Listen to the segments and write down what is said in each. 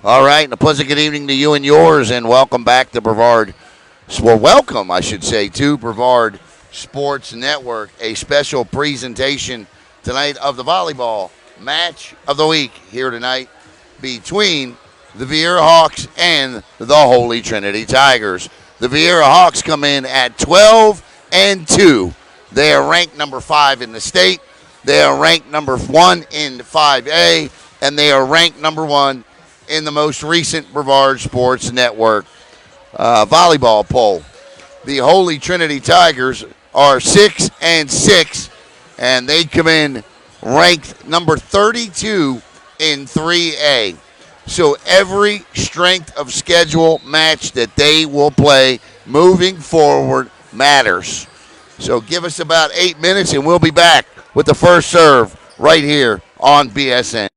All right, and a pleasant good evening to you and yours, and welcome back to Brevard. Well, welcome, I should say, to Brevard Sports Network. A special presentation tonight of the volleyball match of the week here tonight between the Viera Hawks and the Holy Trinity Tigers. The Viera Hawks come in at 12-2. They are ranked number 5 in the state. They are ranked number 1 in 5A, and they are ranked number 1 in the most recent Brevard Sports Network volleyball poll. The Holy Trinity Tigers are 6-6, and they come in ranked number 32 in 3A. So every strength of schedule match that they will play moving forward matters. So give us about 8 minutes, and we'll be back with the first serve right here on BSN.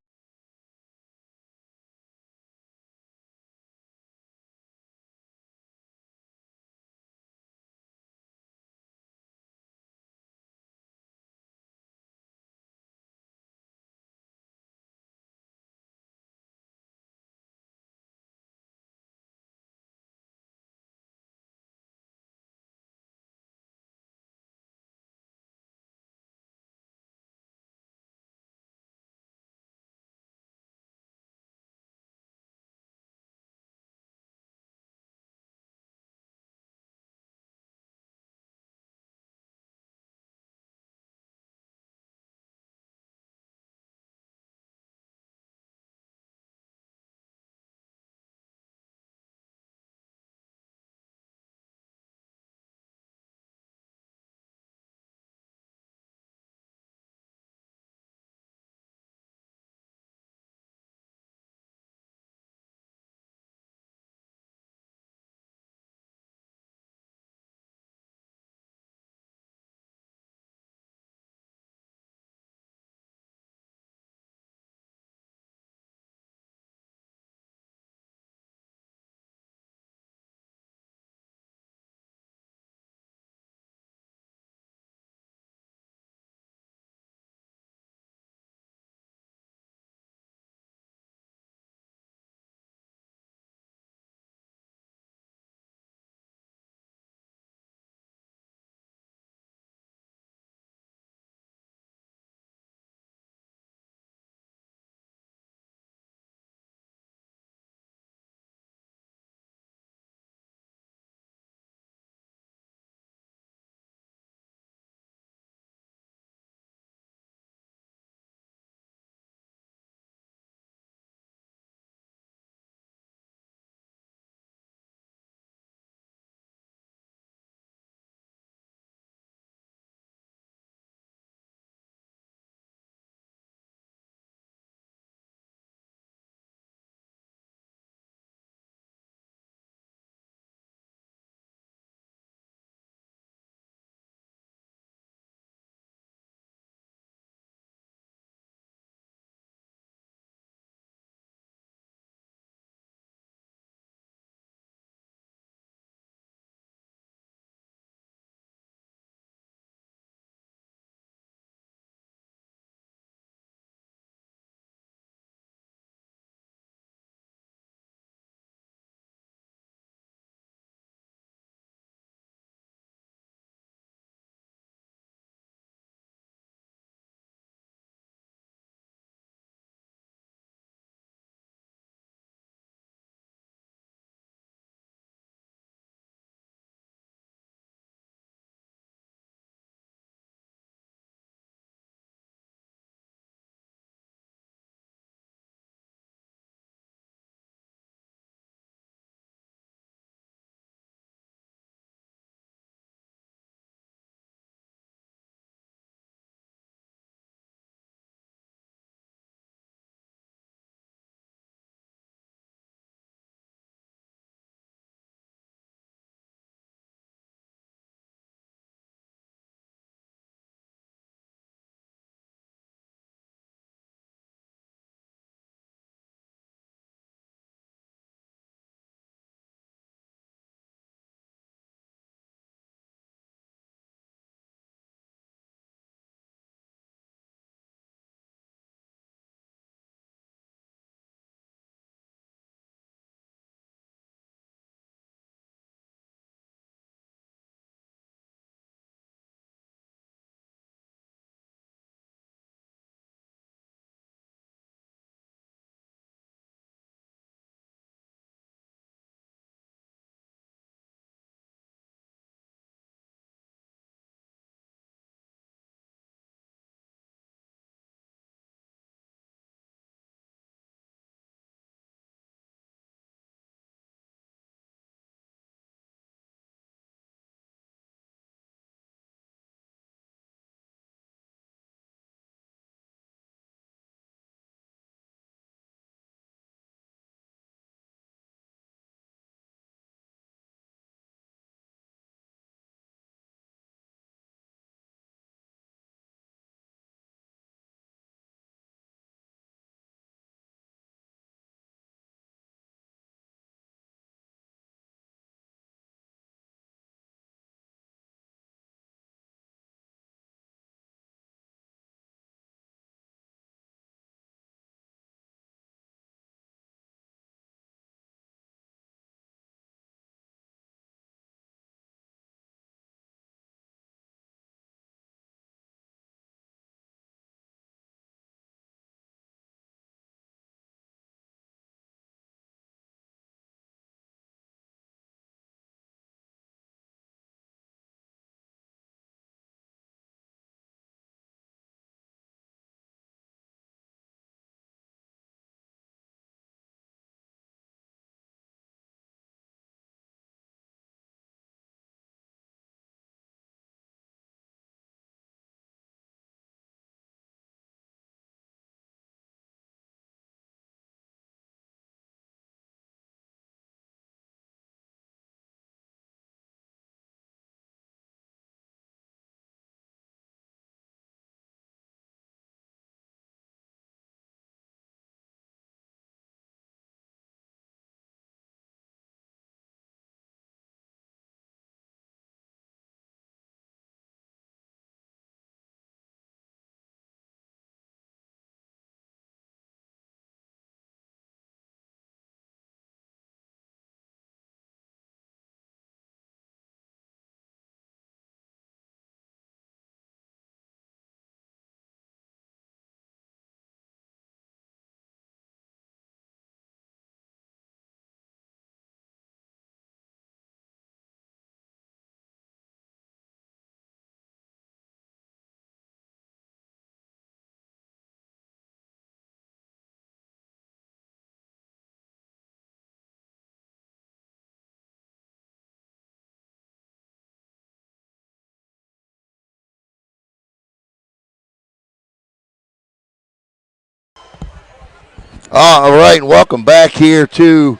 All right, and welcome back here to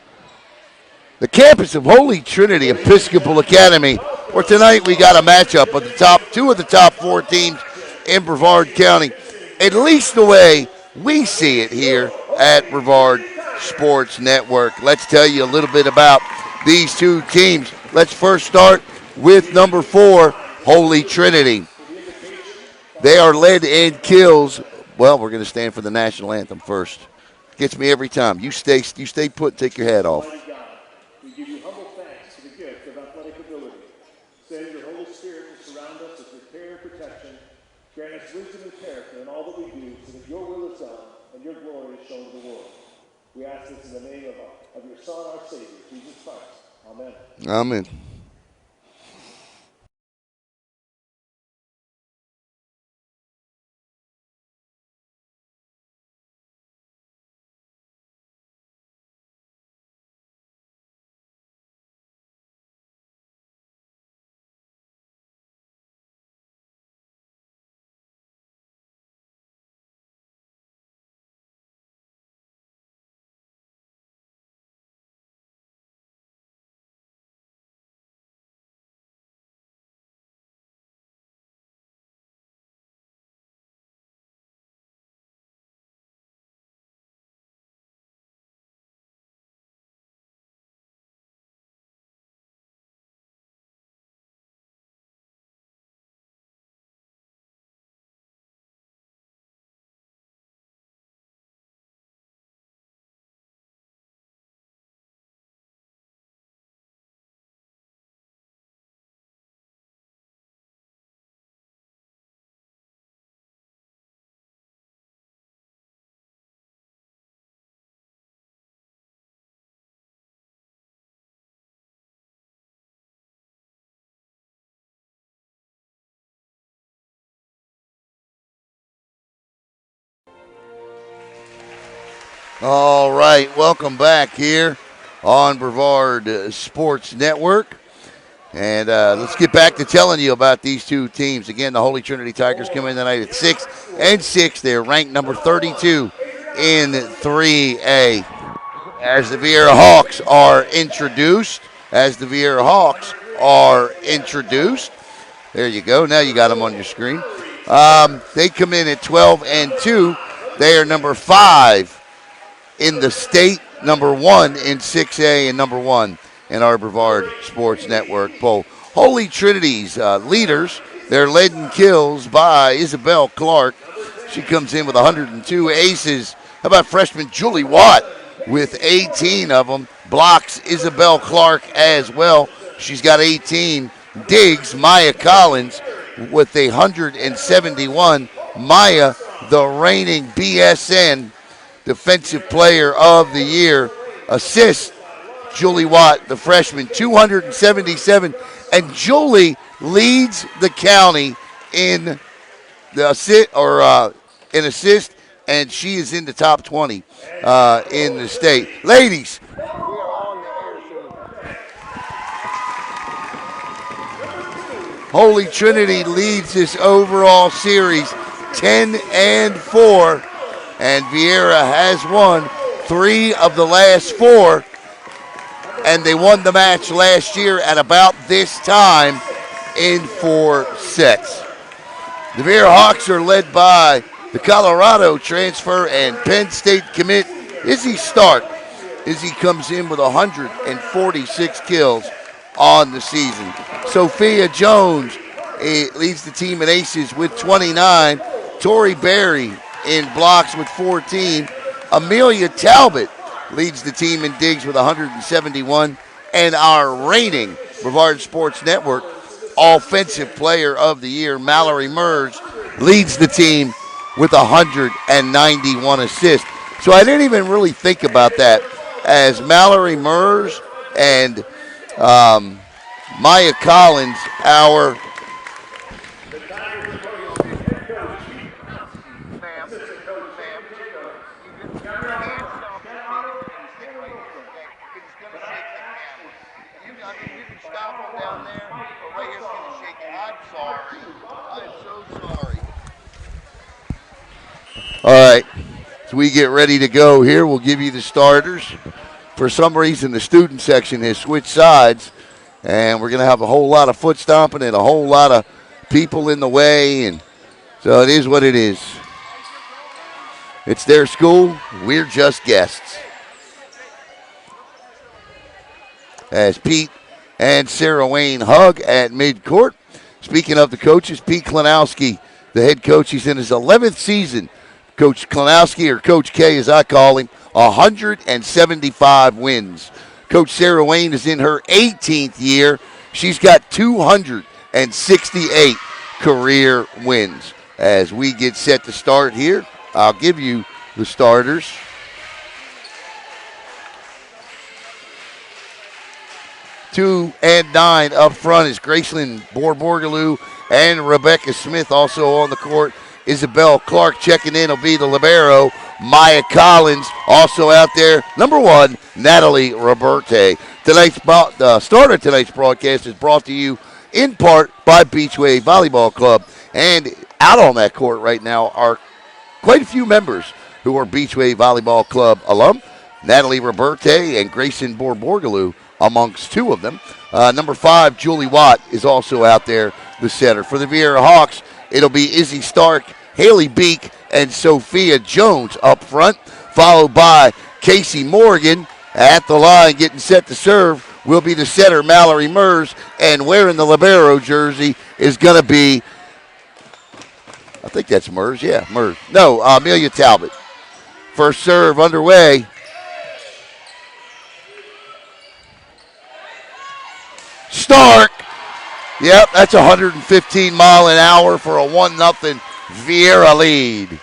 the campus of Holy Trinity Episcopal Academy, where tonight we got a matchup of the two of the top four teams in Brevard County, at least the way we see it here at Brevard Sports Network. Let's tell you a little bit about these two teams. Let's first start with number 4, Holy Trinity. They are led in kills. Well, we're going to stand for the national anthem first. Gets me every time. You stay put and take your hat off. We give you humble thanks for the gift of athletic ability. Send your Holy Spirit to surround us with your care and protection. Grant us wisdom and character in all that we do so that your will is done and your glory is shown to the world. We ask this in the name of your Son, our Savior, Jesus Christ. Amen. Amen. All right, welcome back here on Brevard Sports Network. And let's get back to telling you about these two teams. Again, the Holy Trinity Tigers come in tonight at 6-6. They're ranked number 32 in 3A. As the Viera Hawks are introduced, there you go. Now you got them on your screen. They come in at 12-2. They are number 5 in the state, number 1 in 6A, and number 1 in our Brevard Sports Network poll. Holy Trinity's leaders, they're led in kills by Isabelle Clark. She comes in with 102 aces. How about freshman Julie Watt with 18 of them? Blocks Isabelle Clark as well. She's got 18. Digs Maya Collins with 171. Maya, the reigning BSN Defensive Player of the Year. Assist Julie Watt, the freshman, 277. And Julie leads the county in the assist, and she is in the top 20 in the state. Ladies, Holy Trinity leads this overall series 10-4, and Viera has won 3 of the last 4, and they won the match last year at about this time in 4 sets. The Viera Hawks are led by the Colorado transfer and Penn State commit, IZZY Stark. IZZY comes in with 146 kills on the season. Sophia Jones leads the team in aces with 29. Tori Berry in blocks with 14. Amelia Talbott leads the team in digs with 171. And our reigning Brevard Sports Network Offensive Player of the Year, Mallory MERZ, leads the team with 191 assists. So I didn't even really think about that, as Mallory MERZ and Maya Collins, our All right. As we get ready to go here, we'll give you the starters. For some reason, the student section has switched sides, and we're going to have a whole lot of foot stomping and a whole lot of people in the way, and so it is what it is. It's their school. We're just guests. As Pete and Sarah Wayne hug at midcourt. Speaking of the coaches, Pete KLONOWSKI, the head coach, he's in his 11th season. Coach KLONOWSKI, or Coach K as I call him, 175 wins. Coach Sarah Wayne is in her 18th year. She's got 268 career wins. As we get set to start here, I'll give you the starters. Two and 9 up front is Graceland Borborgaloo and Rebecca Smith also on the court. Isabelle Clark checking in will be the libero. Maya Collins also out there. Number 1, Natalie Roberte. Start of tonight's broadcast is brought to you in part by Beachway Volleyball Club. And out on that court right now are quite a few members who are Beachway Volleyball Club alum. Natalie Roberte and Grayson Borborgaloo amongst two of them. Number 5, Julie Watt, is also out there, the setter. For the Viera Hawks, it'll be Izzy Stark, Haley Beek, and Sophia Jones up front, followed by Casey Morgan at the line getting set to serve will be the setter, Mallory MERZ, and wearing the libero jersey is going to be, I think that's MERZ, yeah, MERZ. No, Amelia Talbott. First serve underway. Stark. Yep, that's 115 mile an hour for a 1-0 Viera lead.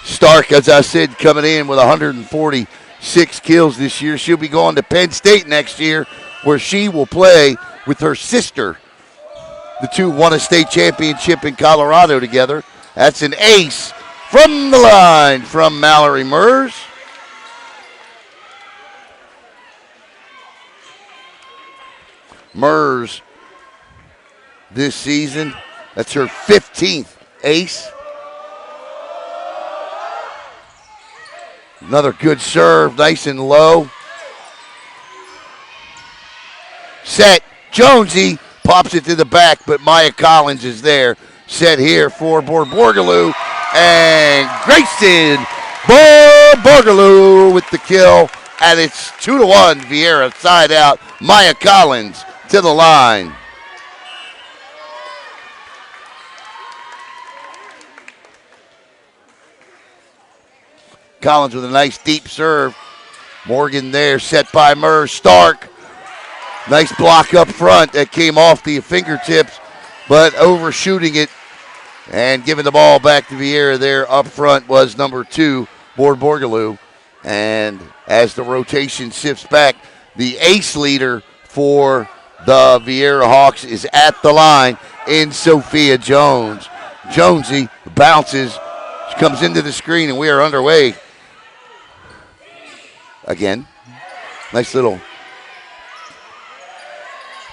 Stark, as I said, coming in with 146 kills this year. She'll be going to Penn State next year, where she will play with her sister. The two won a state championship in Colorado together. That's an ace from the line from Mallory MERZ. MERZ this season, that's her 15th ace. Another good serve, nice and low. Set, Jonesy pops it to the back, but Maya Collins is there. Set here for Borborgaloo, and Grayson Borborgaloo with the kill, and it's 2-1 Viera side out. Maya Collins to the line. Collins with a nice deep serve. Morgan there, set by MERZ. Stark, nice block up front that came off the fingertips, but overshooting it and giving the ball back to Viera there up front was number 2, Borborgaloo. And as the rotation sifts back, the ace leader for the Viera Hawks is at the line in Sophia Jones. Jonesy bounces, she comes into the screen, and we are underway. Again, nice little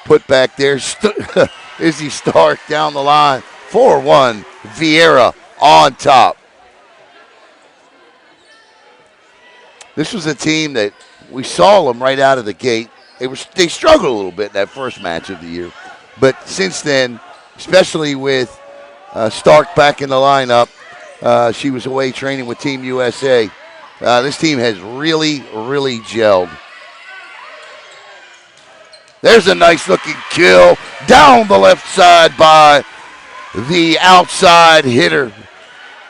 put back there. Izzy Stark down the line. 4-1, Viera on top. This was a team that we saw them right out of the gate. They struggled a little bit in that first match of the year. But since then, especially with Stark back in the lineup, she was away training with Team USA. This team has really, really gelled. There's a nice looking kill down the left side by the outside hitter,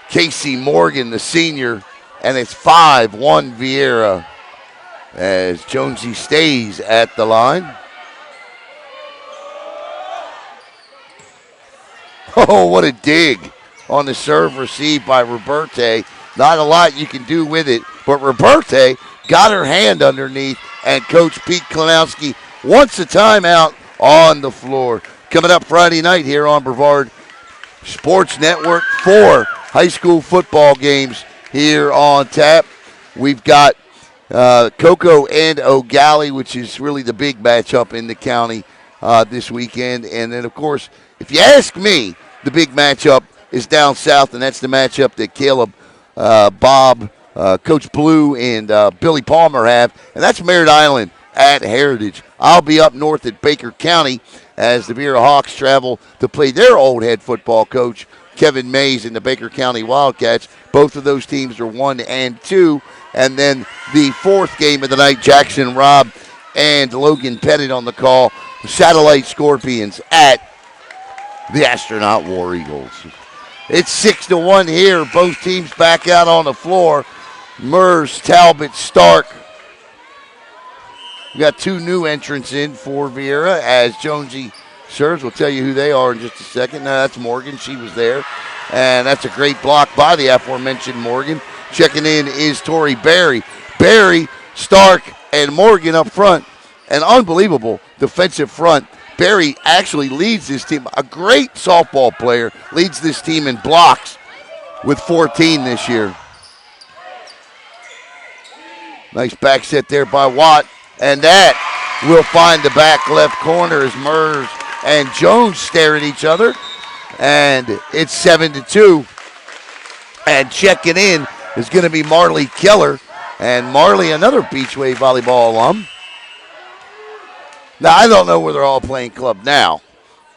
Casey Morgan, the senior. And it's 5-1 Viera as Jonesy stays at the line. Oh, what a dig on the serve received by Roberte. Not a lot you can do with it, but Roberte got her hand underneath, and Coach Pete KLONOWSKI wants a timeout on the floor. Coming up Friday night here on Brevard Sports Network, 4 high school football games here on tap. We've got Cocoa and O'Galley, which is really the big matchup in the county this weekend. And then, of course, if you ask me, the big matchup is down south, and that's the matchup that Caleb Bob, Coach Blue, and Billy Palmer have, and that's Merritt Island at Heritage. I'll be up north at Baker County as the Viera Hawks travel to play their old head football coach, Kevin Mays, in the Baker County Wildcats. Both of those teams are 1 and 2. And then the fourth game of the night, Jackson Robb and Logan Pettit on the call. Satellite Scorpions at the Astronaut War Eagles. It's 6-1 here. Both teams back out on the floor. MERZ, Talbott, Stark. We got 2 new entrants in for Viera as Jonesy serves. We'll tell you who they are in just a second. Now, that's Morgan. She was there. And that's a great block by the aforementioned Morgan. Checking in is Tori Berry. Berry, Stark, and Morgan up front. An unbelievable defensive front. Berry actually leads this team. A great softball player. Leads this team in blocks with 14 this year. Nice back set there by Watt. And that will find the back left corner as MERZ and Jones stare at each other. And it's 7-2. And checking in is going to be Marley Keller. And Marley, another Beachway volleyball alum. Now, I don't know where they're all playing club now,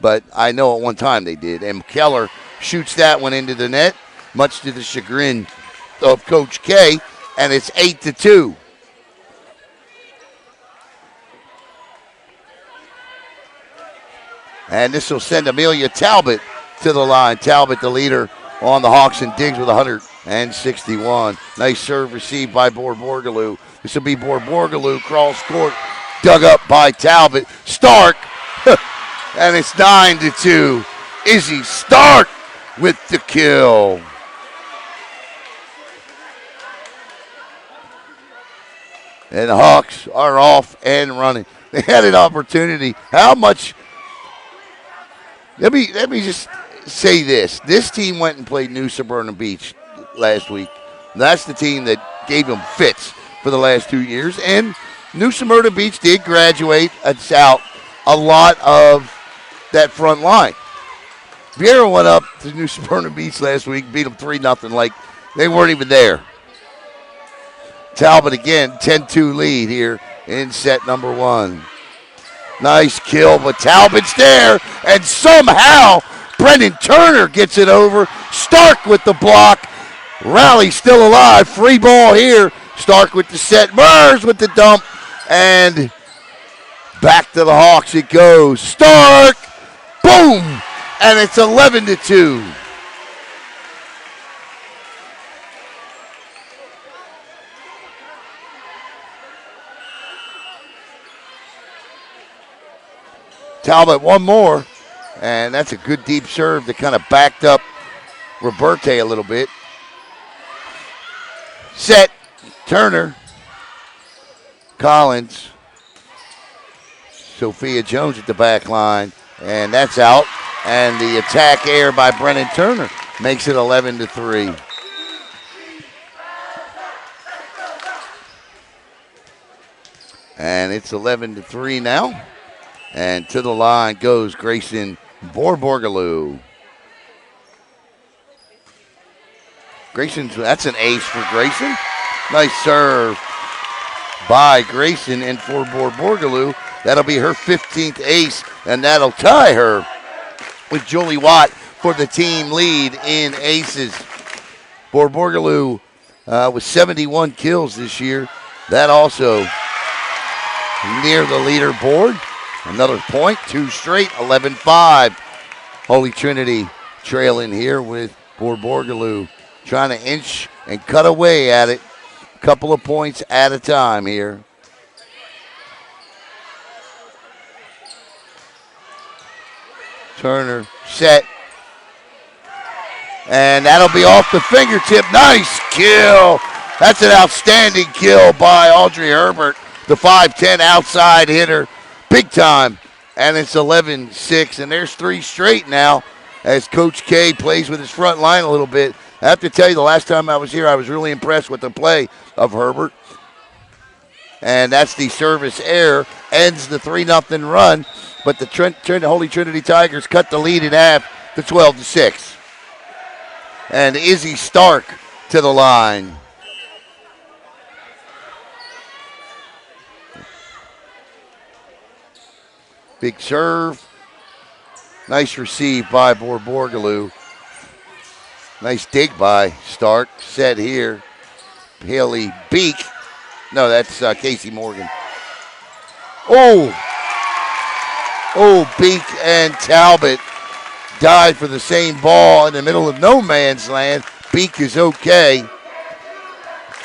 but I know at one time they did. And Keller shoots that one into the net, much to the chagrin of Coach K. And it's 8-2. And this will send Amelia Talbott to the line. Talbott, the leader on the Hawks and Diggs with 161. Nice serve received by Borborgaloo. This will be Borborgaloo, cross court, dug up by Talbott. Stark, and it's 9-2. Izzy Stark with the kill. And the Hawks are off and running. They had an opportunity. How much? Let me just say this. This team went and played New Smyrna Beach last week. That's the team that gave them fits for the last 2 years. And New Smyrna Beach did graduate out a lot of that front line. Viera went up to New Smyrna Beach last week, beat them 3-0, like they weren't even there. Talbot again, 10-2 lead here in set number 1. Nice kill, but Talbot's there, and somehow Brendan Turner gets it over. Stark with the block. Rally still alive. Free ball here. Stark with the set. MERZ with the dump. And back to the Hawks it goes. Stark. Boom. And it's 11-2. Talbot one more, and that's a good deep serve that kind of backed up Roberte a little bit. Set, Turner, Collins, Sophia Jones at the back line, and that's out. And the attack air by Brennan Turner makes it 11-3. And it's 11-3 now. And to the line goes Grayson Borborgaloo. That's an ace for Grayson. Nice serve by Grayson and for Borborgaloo. That'll be her 15th ace, and that'll tie her with Julie Watt for the team lead in aces. Borborgaloo with 71 kills this year. That also near the leaderboard. Another point, 2 straight, 11-5. Holy Trinity trailing here with Borborgaloo trying to inch and cut away at it. A couple of points at a time here. Turner set. And that'll be off the fingertip. Nice kill. That's an outstanding kill by Audrey Herbert, the 5'10 outside hitter. Big time, and it's 11-6, and there's 3 straight now as Coach K plays with his front line a little bit. I have to tell you, the last time I was here, I was really impressed with the play of Herbert. And that's the service error, ends the 3-0 run, but the Holy Trinity Tigers cut the lead in half to 12-6. And Izzy Stark to the line. Big serve. Nice receive by Borborgaloo. Nice dig by Stark. Set here. Haley Beak. No, that's Casey Morgan. Oh, Beak and Talbot died for the same ball in the middle of no man's land. Beak is okay.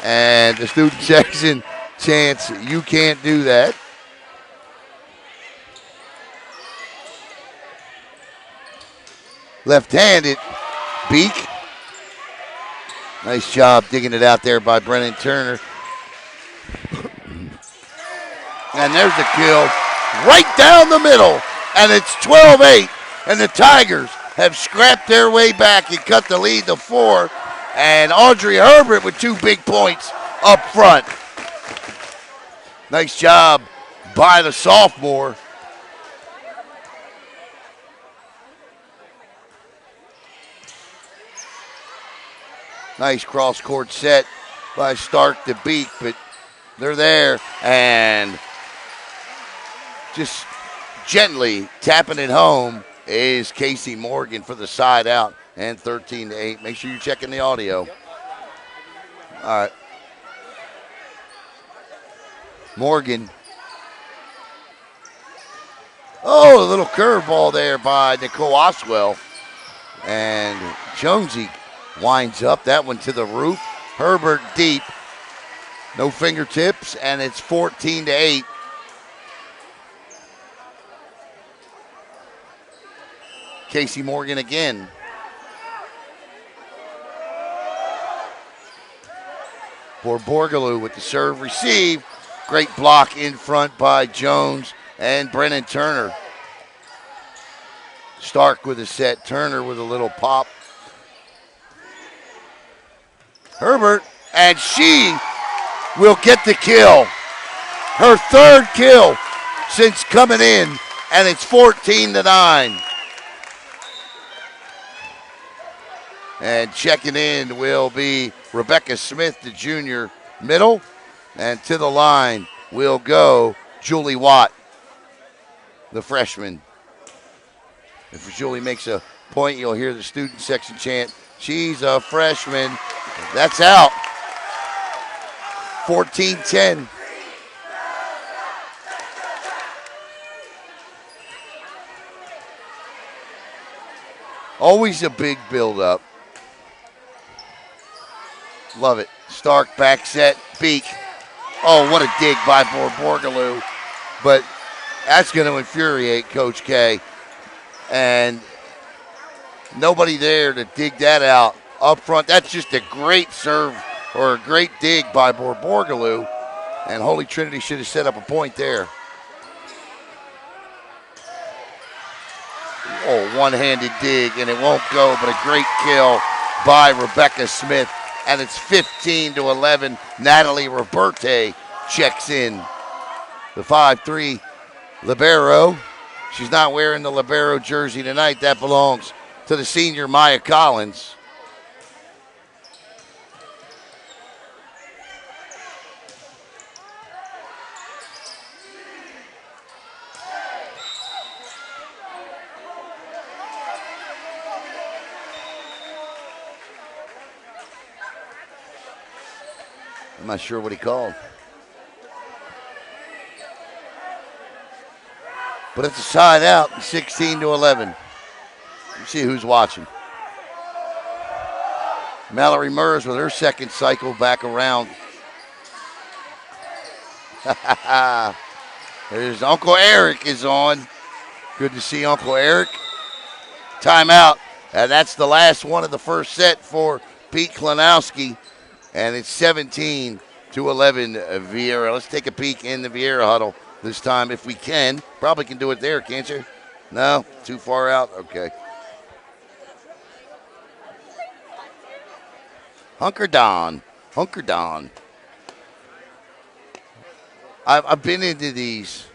And the student section chants, "You can't do that." Left-handed, Beak. Nice job digging it out there by Brennan Turner. And there's the kill right down the middle. And it's 12-8. And the Tigers have scrapped their way back and cut the lead to 4. And Audrey Herbert with 2 big points up front. Nice job by the sophomore. Nice cross-court set by Stark to Beak, but they're there and just gently tapping it home is Casey Morgan for the side out and 13-8. Make sure you're checking the audio. All right. Morgan. Oh, a little curveball there by Nicole Oswell. And Jonesy winds up that one to the roof. Herbert deep. No fingertips, and it's 14-8. Casey Morgan again. Borborgaloo with the serve receive. Great block in front by Jones and Brennan Turner. Stark with a set. Turner with a little pop. Herbert, and she will get the kill. Her third kill since coming in, and it's 14-9. And checking in will be Rebecca Smith, the junior middle. And to the line will go Julie Watt, the freshman. If Julie makes a point, you'll hear the student section chant, "She's a freshman." That's out. 14-10. Always a big build-up. Love it. Stark back set, Beak. Oh, what a dig by Borborgaloo. But that's going to infuriate Coach K. And nobody there to dig that out up front. That's just a great serve or a great dig by Borborgaloo. And Holy Trinity should have set up a point there. Oh, one-handed dig, and it won't go, but a great kill by Rebecca Smith. And it's 15-11. Natalie Roberte checks in. The 5'3" libero. She's not wearing the libero jersey tonight. That belongs to the senior Maya Collins. I'm not sure what he called. But it's a side out, 16-11. Let's see who's watching. Mallory MERZ with her second cycle back around. There's Uncle Eric is on. Good to see Uncle Eric. Timeout. And that's the last one of the first set for Pete KLONOWSKI. And it's 17-11 Viera. Let's take a peek in the Viera huddle this time if we can. Probably can do it there, can't you? No? Too far out? Okay. Hunker down. Hunker down. I've been into these.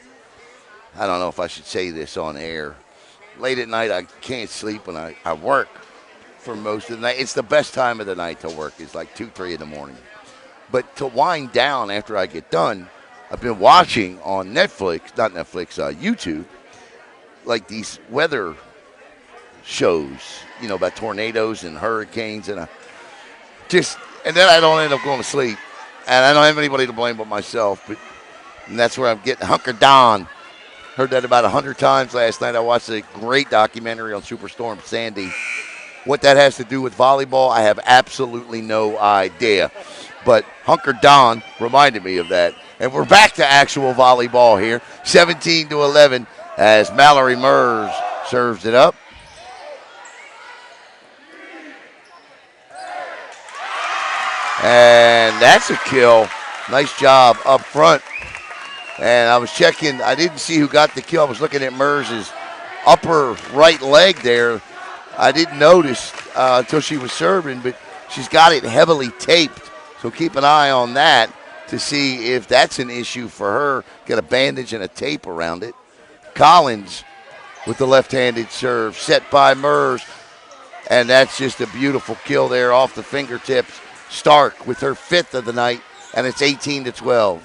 I don't know if I should say this on air. Late at night, I can't sleep when I work for most of the night. It's the best time of the night to work. It's like 2, 3 in the morning. But to wind down after I get done, I've been watching on YouTube, like these weather shows, about tornadoes and hurricanes, and then I don't end up going to sleep, and I don't have anybody to blame but myself. And that's where I'm getting hunkered down. Heard that about 100 times last night. I watched a great documentary on Superstorm Sandy. What that has to do with volleyball, I have absolutely no idea. But hunkered down reminded me of that. And we're back to actual volleyball here, 17-11, as Mallory MERZ serves it up. And that's a kill. Nice job up front. And I was checking. I didn't see who got the kill. I was looking at MERZ's upper right leg there. I didn't notice until she was serving, but she's got it heavily taped. So keep an eye on that to see if that's an issue for her. Get a bandage and a tape around it. Collins with the left-handed serve, set by MERZ. And that's just a beautiful kill there off the fingertips. Stark with her 5th of the night, and it's 18-12.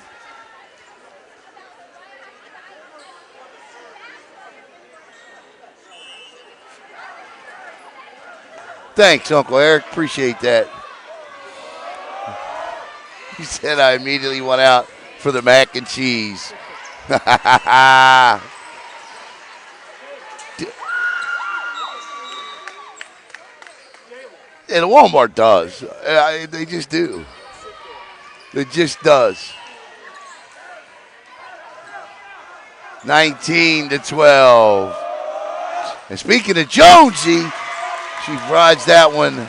Thanks, Uncle Eric. Appreciate that. He said I immediately went out for the mac and cheese. And Walmart does. They just do. It just does. 19-12. And speaking of Jonesy, she rides that one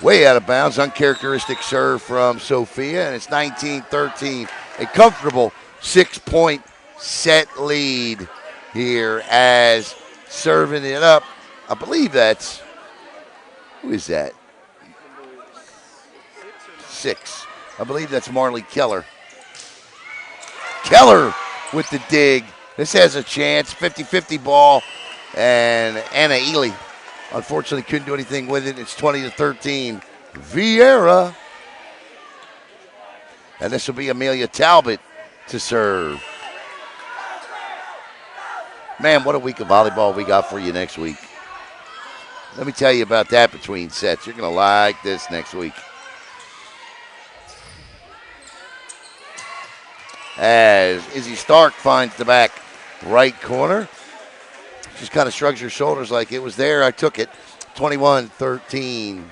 way out of bounds. Uncharacteristic serve from Sophia, and it's 19-13. A comfortable 6-point set lead here as serving it up. I believe that's, who is that? 6. I believe that's Marley Keller. Keller with the dig. This has a chance. 50-50 ball. And Anna Ely, unfortunately, couldn't do anything with it. It's 20-13. Viera. And this will be Amelia Talbott to serve. Man, what a week of volleyball we got for you next week. Let me tell you about that between sets. You're going to like this next week. As Izzy Stark finds the back right corner. Just kind of shrugs her shoulders like it was there. I took it. 21-13.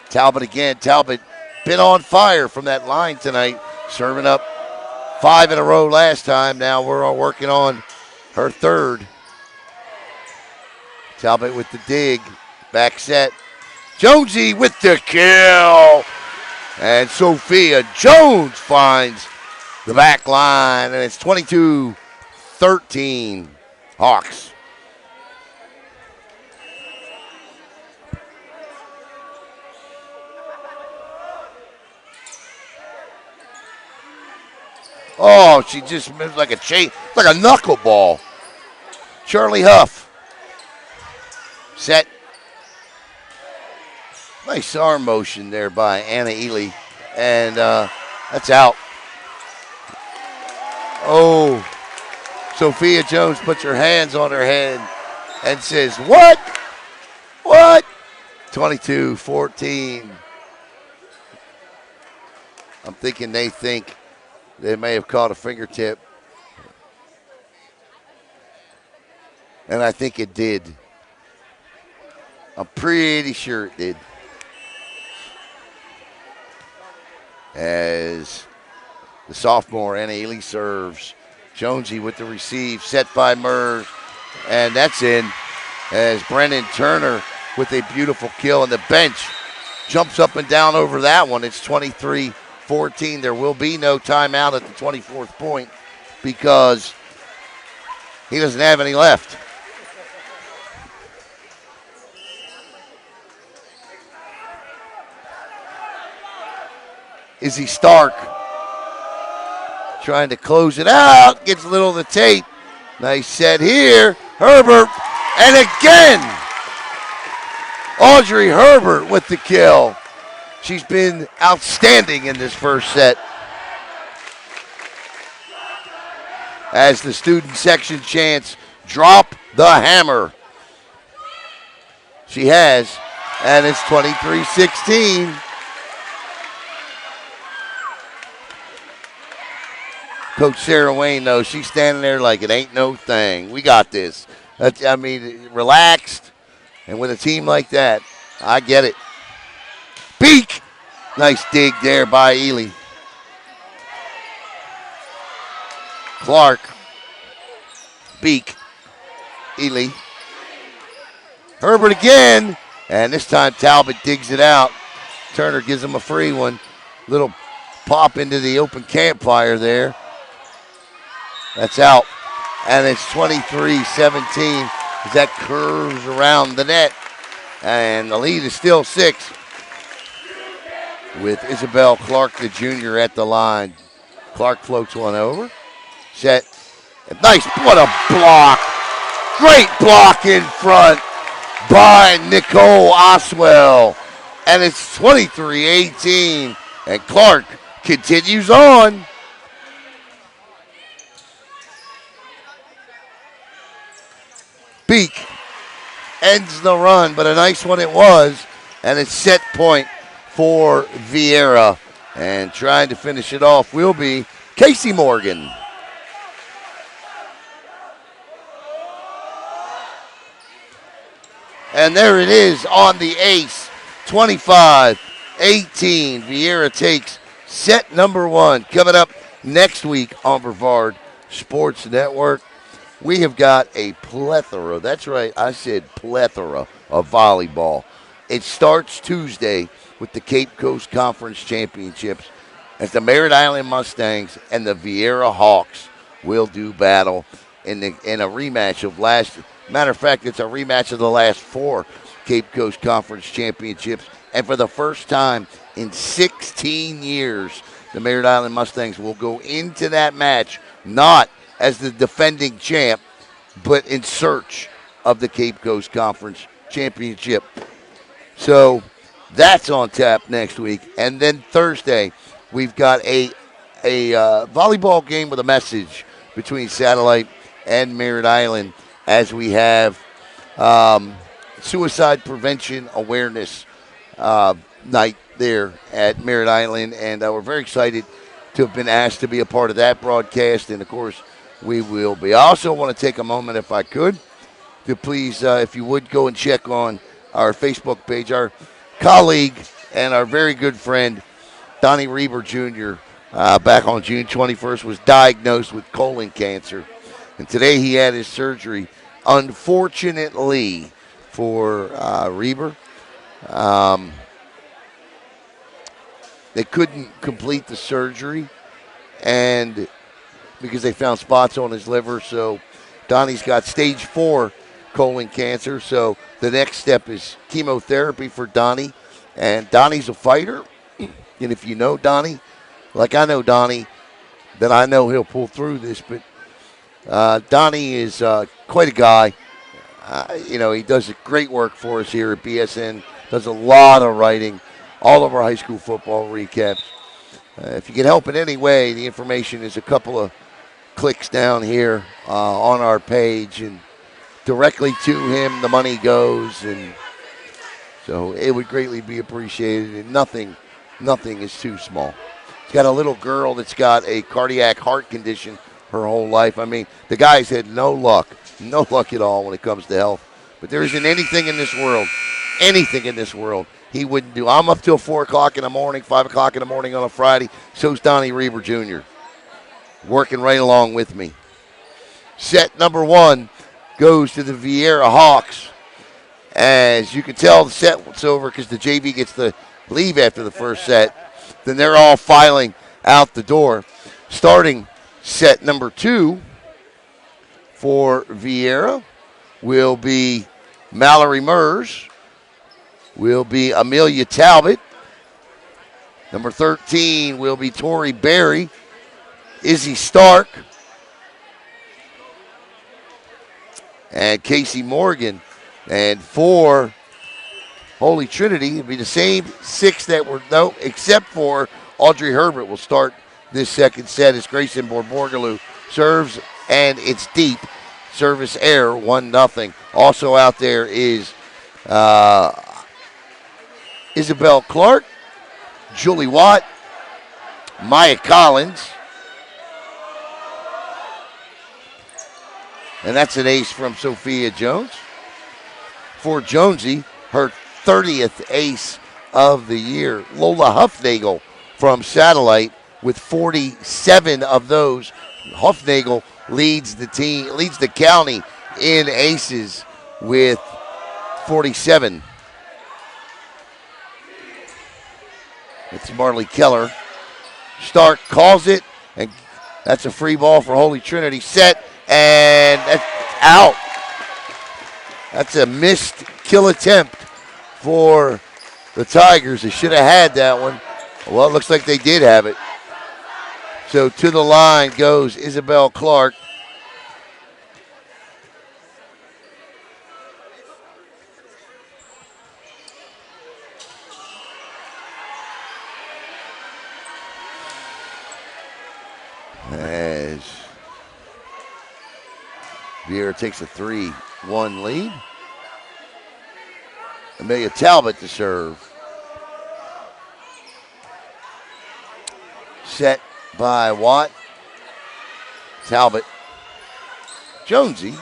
Talbot again. Talbot been on fire from that line tonight. Serving up 5 in a row last time. Now we're all working on her 3rd. Talbot with the dig. Back set. Jonesy with the kill. And Sophia Jones finds the back line, and it's 22-13 Hawks. Oh, she just moves like a knuckleball. Charlie Huff. Set. Nice arm motion there by Anna Ely. And that's out. Oh, Sophia Jones puts her hands on her head and says, what? What? 22-14. I'm thinking they think they may have caught a fingertip. And I think it did. I'm pretty sure it did. As the sophomore Anna Ely serves. Jonesy with the receive, set by MERZ, and that's in. As Brennan Turner with a beautiful kill, and the bench jumps up and down over that one. It's 23-14. There will be no timeout at the 24th point because he doesn't have any left. Izzy Stark trying to close it out. Gets a little of the tape. Nice set here. Herbert, and again, Audrey Herbert with the kill. She's been outstanding in this first set. As the student section chants, drop the hammer. She has, and it's 23-16. Coach Sarah Wayne, though, she's standing there like it ain't no thing. We got this. I mean, relaxed. And with a team like that, I get it. Beak! Nice dig there by Ely. Clark. Beak. Ely. Herbert again. And this time Talbot digs it out. Turner gives him a free one. Little pop into the open campfire there. That's out. And it's 23-17 as that curves around the net. And the lead is still 6 with Isabelle Clark, the junior, at the line. Clark floats one over. Set. Nice. What a block. Great block in front by Nicole Oswell. And it's 23-18. And Clark continues on. Beak ends the run, but a nice one it was. And it's set point for Viera. And trying to finish it off will be Casey Morgan. And there it is on the ace, 25-18. Viera takes set number 1. Coming up next week on Brevard Sports Network, we have got a plethora, that's right, I said plethora of volleyball. It starts Tuesday with the Cape Coast Conference Championships as the Merritt Island Mustangs and the Viera Hawks will do battle in a rematch of matter of fact, it's a rematch of the last 4 Cape Coast Conference Championships. And for the first time in 16 years, the Merritt Island Mustangs will go into that match not as the defending champ, but in search of the Cape Coast Conference Championship. So that's on tap next week. And then Thursday, we've got a volleyball game with a message between Satellite and Merritt Island as we have suicide prevention awareness night there at Merritt Island. And we're very excited to have been asked to be a part of that broadcast. And, of course, we will be. I also want to take a moment, if I could, to please, if you would, go and check on our Facebook page. Our colleague and our very good friend, Donnie Reber Jr., back on June 21st, was diagnosed with colon cancer. And today he had his surgery. Unfortunately for Reber, they couldn't complete the surgery, and because they found spots on his liver. So Donnie's got stage 4 colon cancer. So the next step is chemotherapy for Donnie. And Donnie's a fighter. And if you know Donnie, like I know Donnie, then I know he'll pull through this. But Donnie is quite a guy. He does great work for us here at BSN. Does a lot of writing, all of our high school football recaps. If you can help in any way, the information is a couple of clicks down here on our page, and directly to him the money goes, and so it would greatly be appreciated. And nothing is too small. He's got a little girl that's got a cardiac heart condition her whole life. I mean, the guy's had no luck at all when it comes to health. But there isn't anything in this world he wouldn't do. I'm up till 4 o'clock in the morning, 5 o'clock in the morning on a Friday. So's Donnie Reber Jr., working right along with me. Set number 1 goes to the Viera Hawks. As you can tell, the set's over because the JV gets to leave after the first set. Then they're all filing out the door. Starting set number 2 for Viera will be Mallory MERZ, will be Amelia Talbott. Number 13 will be Tori Berry. IZZY STARCK. and Casey Morgan. And for Holy Trinity, it'd be the same 6 that were, no, except for Audrey Herbert will start this second set as Grayson Borborgalou serves, and it's deep. Service error, 1-0. Also out there is Isabelle Clark, Julie Watt, Maya Collins. And that's an ace from Sophia Jones. For Jonesy, her 30th ace of the year. Lola Huffnagel from Satellite with 47 of those. Huffnagel leads the county in aces with 47. It's Marley Keller. Stark calls it, and that's a free ball for Holy Trinity. Set, and that's out. That's a missed kill attempt for the Tigers. They should have had that one. Well, it looks like they did have it. So to the line goes Isabelle Clark. As Viera takes a 3-1 lead. Amelia Talbott to serve. Set by Watt. Talbot. Jonesy.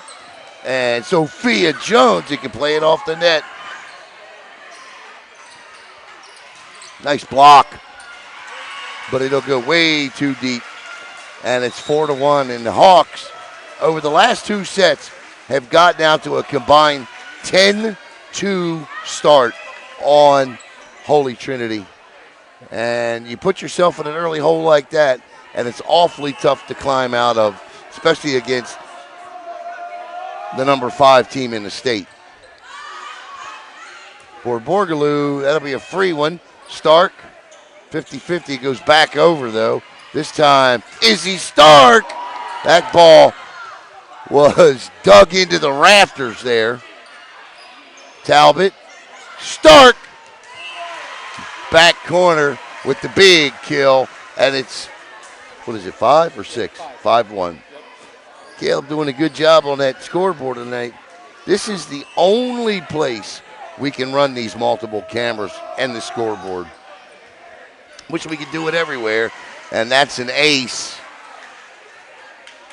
And Sophia Jones, he can play it off the net. Nice block. But it'll go way too deep. And it's 4-1. And the Hawks, over the last 2 sets, have got down to a combined 10-2 start on Holy Trinity. And you put yourself in an early hole like that, and it's awfully tough to climb out of, especially against the number 5 team in the state. For Borgaloo, that'll be a free one. Stark, 50-50, goes back over, though. This time, Izzy Stark. That ball was dug into the rafters there. Talbot, Stark, back corner with the big kill, and it's, 5 or 6? 5-1. Yep. Caleb doing a good job on that scoreboard tonight. This is the only place we can run these multiple cameras and the scoreboard. Wish we could do it everywhere, and that's an ace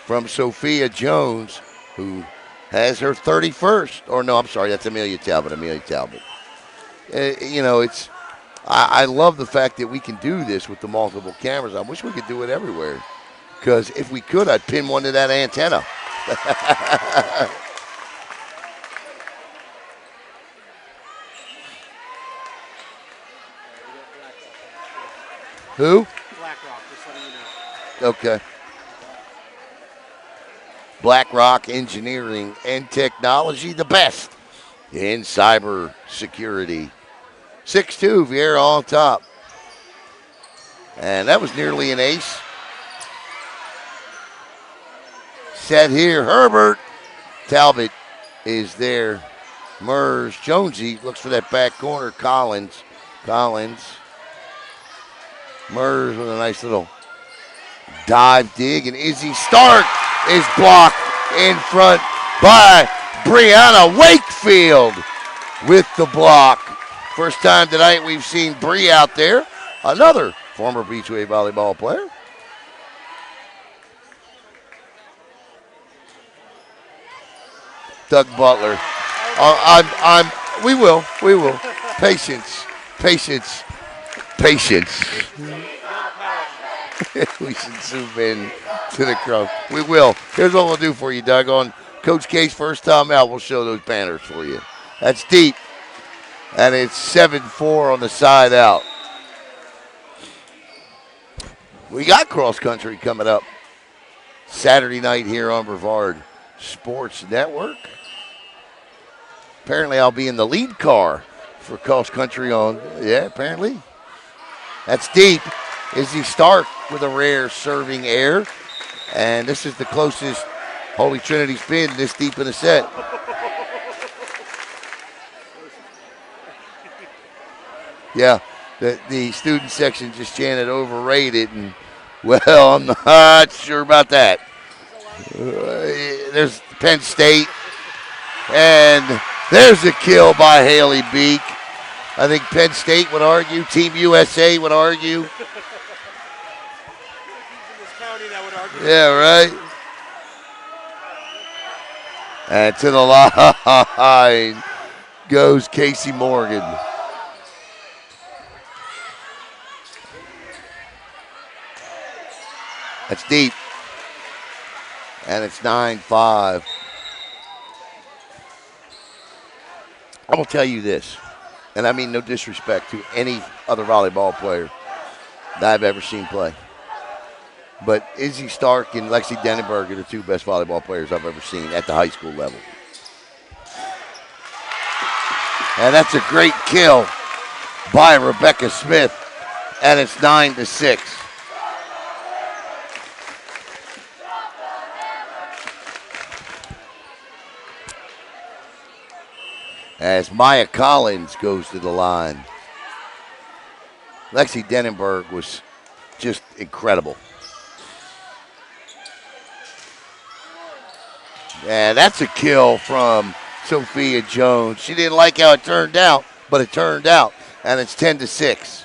from Sophia Jones, who has her 31st. Or no, I'm sorry, that's Amelia Talbot. I love the fact that we can do this with the multiple cameras. I wish we could do it everywhere, because if we could, I'd pin one to that antenna. Who? BlackRock, just letting you know. Okay. BlackRock Engineering and Technology, the best in cyber security. 6-2, Viera on top. And that was nearly an ace. Set here, Herbert. Talbot is there. MERZ, Jonesy looks for that back corner. Collins. MERZ with a nice little dive dig. And Izzy Stark is blocked in front by Brianna Wakefield with the block. First time tonight we've seen Bree out there, another former Beachway volleyball player. Doug Butler. We will. Patience. We should zoom in to the crowd. We will. Here's what we'll do for you, Doug. On Coach K's first time out, we'll show those banners for you. That's deep. And it's 7-4 on the side out. We got cross country coming up Saturday night here on Brevard Sports Network. Apparently I'll be in the lead car for cross country on, apparently. That's deep. Izzy Stark with a rare serving error. And this is the closest Holy Trinity spin this deep in the set. Yeah, the student section just chanted overrated, and well, I'm not sure about that. There's Penn State, and there's a kill by Haley Beek. I think Penn State would argue, Team USA would argue. Yeah, right. And to the line goes Casey Morgan. That's deep. And it's 9-5. I will tell you this, and I mean no disrespect to any other volleyball player that I've ever seen play, but Izzy Stark and Lexi Denenberg are the two best volleyball players I've ever seen at the high school level. And that's a great kill by Rebecca Smith, and it's 9-6. As Maya Collins goes to the line. Lexi Denenberg was just incredible. And that's a kill from Sophia Jones. She didn't like how it turned out, but it turned out. And it's 10-6.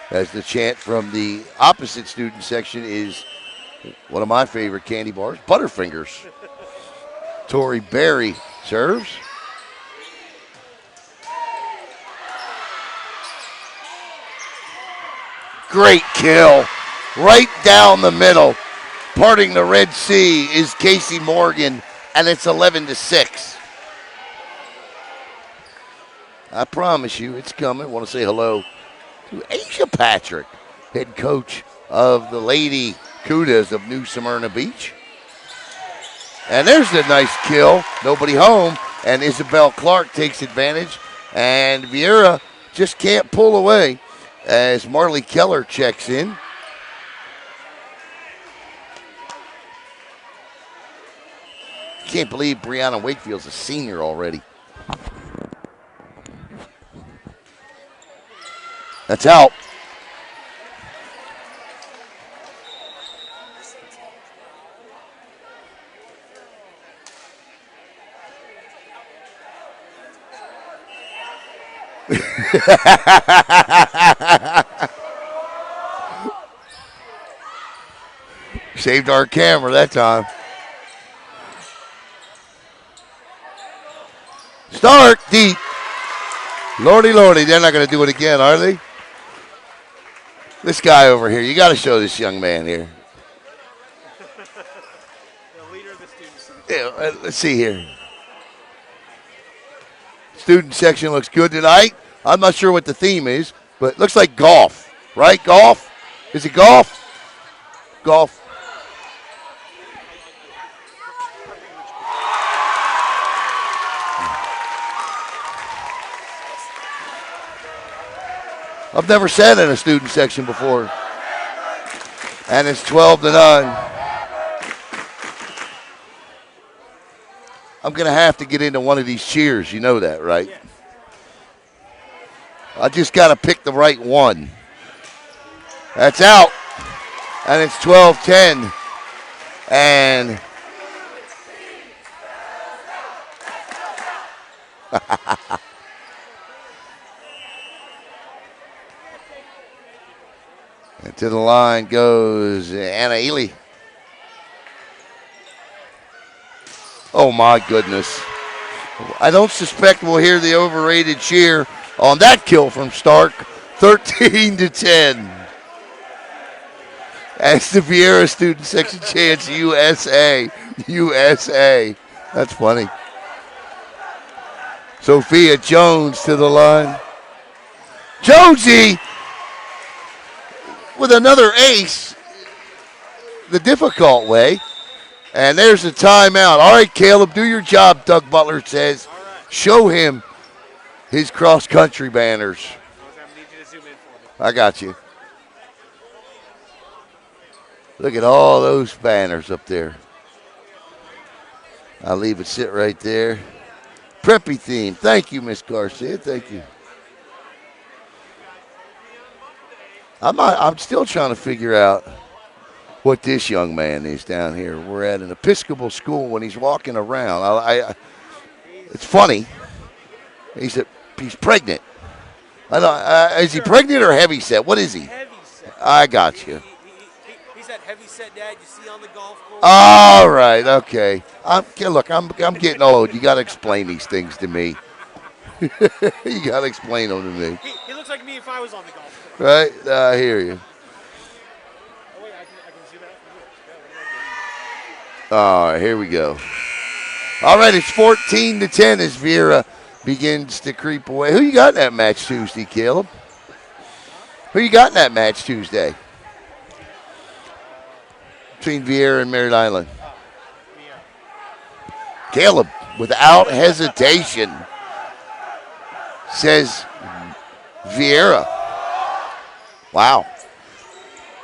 As the chant from the opposite student section is one of my favorite candy bars, Butterfingers. Tori Berry serves. Great kill. Right down the middle. Parting the Red Sea is Casey Morgan, and it's 11-6. I promise you it's coming. I want to say hello to Asia Patrick, head coach of the Lady Cudas of New Smyrna Beach. And there's a nice kill. Nobody home. And Isabelle Clark takes advantage. And Viera just can't pull away as Marley Keller checks in. Can't believe Brianna Wakefield's a senior already. That's out. Saved our camera that time. Stark deep. Lordy, lordy, they're not going to do it again, are they? This guy over here, you got to show this young man here. The leader of the students. Yeah, let's see here. Student section looks good tonight. I'm not sure what the theme is, but it looks like golf, right? Golf? Is it golf? Golf. I've never sat in a student section before. And it's 12-9. I'm going to have to get into one of these cheers. You know that, right? Yeah. I just got to pick the right one. That's out. And it's 12-10. And and to the line goes Anna Ely. Oh, my goodness. I don't suspect we'll hear the overrated cheer on that kill from Stark. 13-10. As the Viera student section chants, USA, USA. That's funny. Sophia Jones to the line. Jonesy with another ace the difficult way. And there's a timeout. All right, Caleb, do your job, Doug Butler says. All right. Show him his cross-country banners. I need you to zoom in for me. I got you. Look at all those banners up there. I'll leave it sit right there. Preppy theme. Thank you, Miss Garcia. Thank you. I'm still trying to figure out what this young man is down here. We're at an Episcopal school when he's walking around. It's funny. He's pregnant. I know. Is he pregnant or heavy set? What is he? Heavy set. I got you. He's that heavy set dad you see on the golf course. All right. Okay. Look, I'm getting old. You got to explain these things to me. You got to explain them to me. He looks like me if I was on the golf course. Right? I hear you. Oh, wait, I can zoom out from here. All right, here we go. All right, it's 14-10 as Viera begins to creep away. Who you got in that match Tuesday, Caleb? Who you got in that match Tuesday? Between Viera and Merritt Island. Caleb, without hesitation, says Viera. Wow.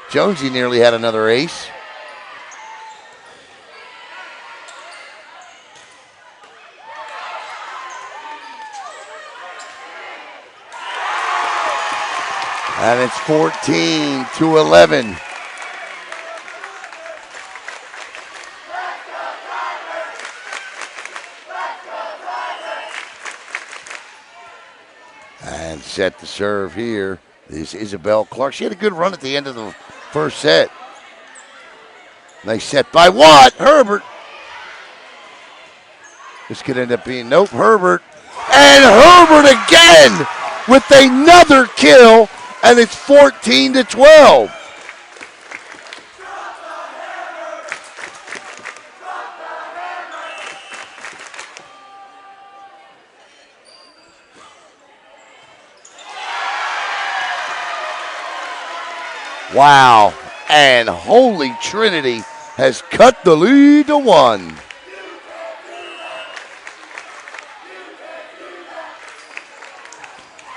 Jonesy nearly had another ace. And it's 14-11. And set to serve here is Isabelle Clark. She had a good run at the end of the first set. Nice set by Watt. Herbert. This could end up being, nope, Herbert. And Herbert again with another kill. And it's 14-12. Wow. And Holy Trinity has cut the lead to 1.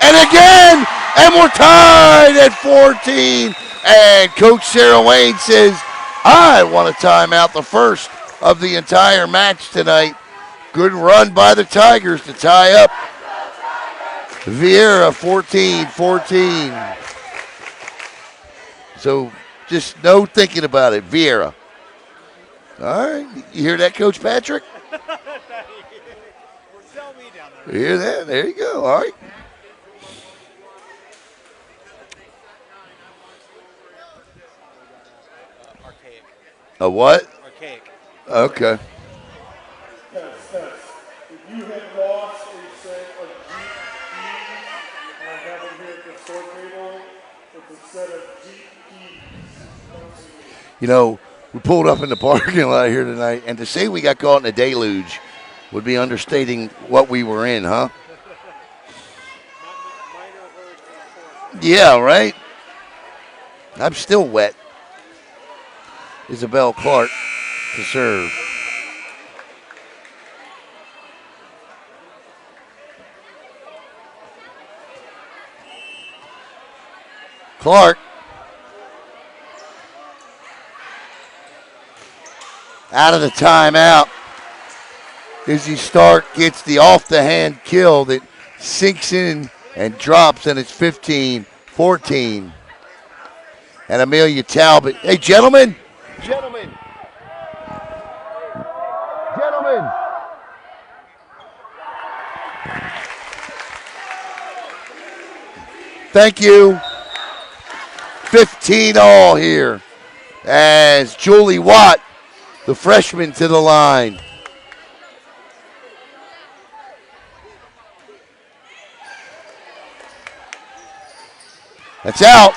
And again, and we're tied at 14. And Coach Sarah Wayne says, I want a timeout, the first of the entire match tonight. Good run by the Tigers to tie up. Viera 14-14. So just no thinking about it, Viera. All right, you hear that, Coach Patrick? You hear that? There you go. All right. Archaic. A what? Archaic. Okay. If you had lost a set of GPs, I have them here at the sword table. It's a set of GPs. You know, we pulled up in the parking lot here tonight, and to say we got caught in a deluge would be understating what we were in, huh? Yeah, right? I'm still wet. Isabelle Clark to serve. Clark. Out of the timeout. Izzy Stark gets the off-the-hand kill that sinks in and drops, and it's 15-14. And Amelia Talbot. Hey, gentlemen. Gentlemen. Thank you. 15 all here as Julie Watt, the freshman, to the line. That's out.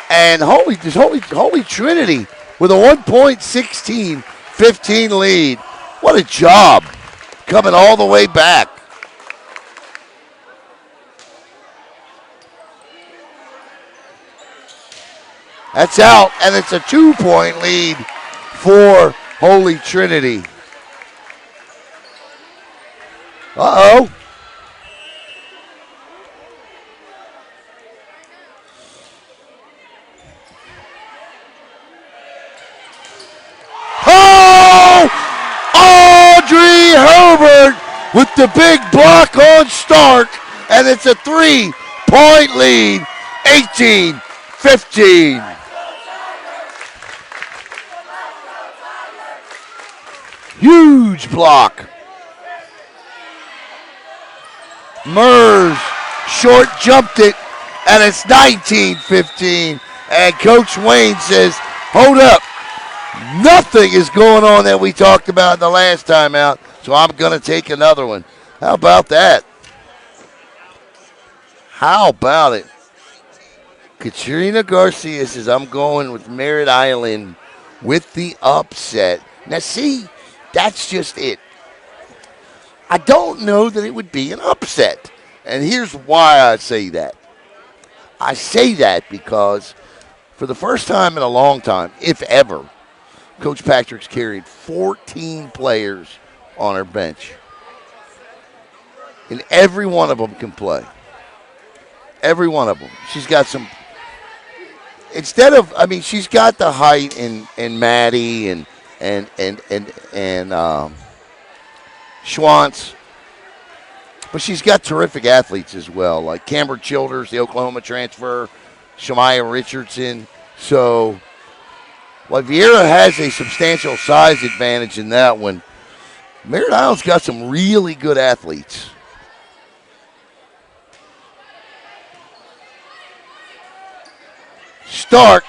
And Holy Trinity with a 1.16-15 lead. What a job coming all the way back. That's out, and it's a 2-point lead for Holy Trinity. Uh-oh. Herbert with the big block on Stark, and it's a 3-point lead, 18-15. Huge block. MERZ short jumped it, and it's 19-15. And Coach Wayne says, hold up. Nothing is going on that we talked about in the last time out, so I'm going to take another one. How about that? How about it? Katrina Garcia says, I'm going with Merritt Island with the upset. Now, see, that's just it. I don't know that it would be an upset. And here's why I say that. I say that because for the first time in a long time, if ever, Coach Patrick's carried 14 players on her bench. And every one of them can play. Every one of them. She's got some. She's got the height in Maddie and Schwantz. But she's got terrific athletes as well, like Camber Childers, the Oklahoma transfer, Shemaya Richardson. So, while Viera has a substantial size advantage in that one, Merritt Island's got some really good athletes. Stark,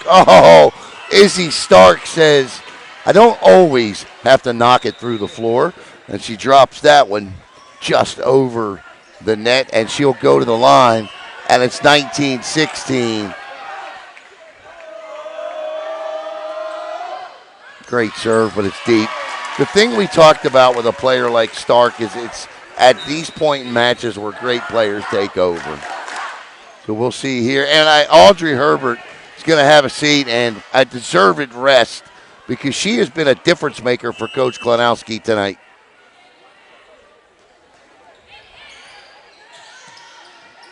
Izzy Stark says, I don't always have to knock it through the floor. And she drops that one just over the net, and she'll go to the line, and it's 19-16. Great serve, but it's deep. The thing we talked about with a player like Stark is it's at these point in matches where great players take over. So we'll see here. And Audrey Herbert is going to have a seat and a deserved rest because she has been a difference maker for Coach Klonowski tonight.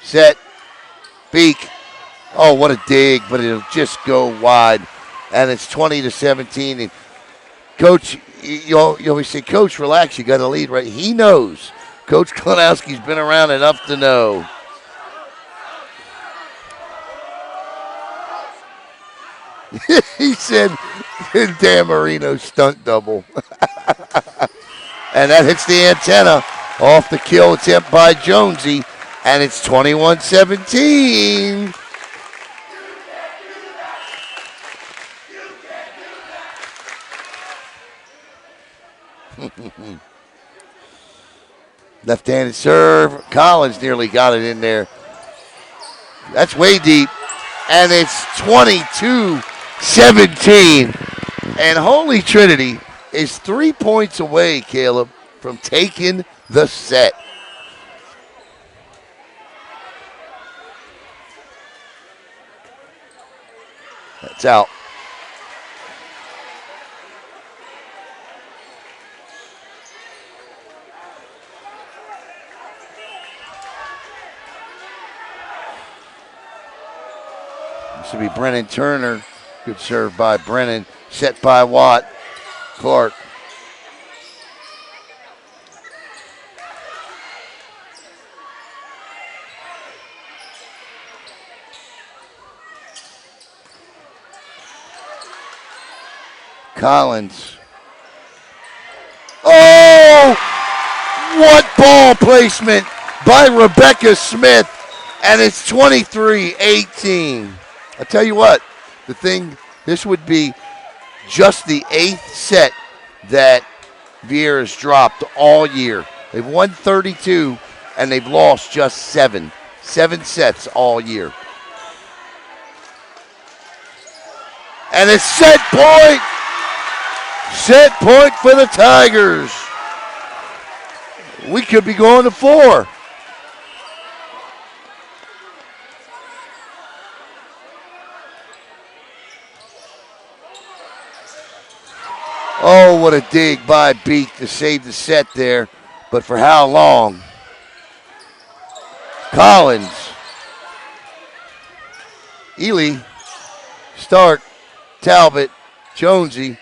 Set, Beak. Oh, what a dig, but it'll just go wide. And it's 20-17. And Coach, you always say, Coach, relax, you got a lead, right? He knows. Coach Klonowski's been around enough to know. He said, Dan Marino stunt double. And that hits the antenna off the kill attempt by Jonesy. And it's 21-17. Left-handed serve. Collins nearly got it in there. That's way deep. And it's 22-17. And Holy Trinity is 3 points away, Caleb, from taking the set. That's out. This will be Brennan Turner. Good serve by Brennan. Set by Watt. Clark. Collins. Oh! What ball placement by Rebecca Smith. And it's 23-18. I'll tell you what, this would be just the 8th set that Viera's dropped all year. They've won 32, and they've lost just 7. 7 sets all year. And it's set point. Set point for the Tigers. We could be going to 4. Oh, what a dig by Beak to save the set there. But for how long? Collins. Ely. Stark. Talbot. Jonesy.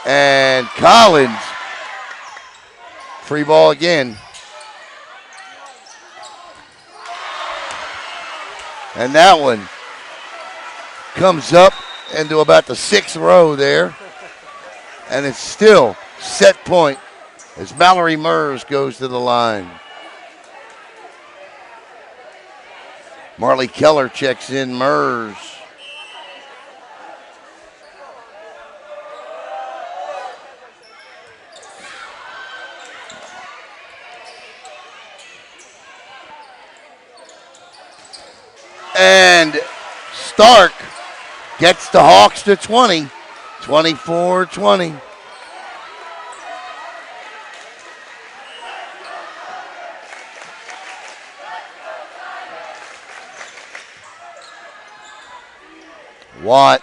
And Collins Free ball again. And that one comes up into about the 6th row there. And it's still set point as Mallory MERZ goes to the line. Marley Keller checks in MERZ. And Stark gets the Hawks to 20, 24-20. Watt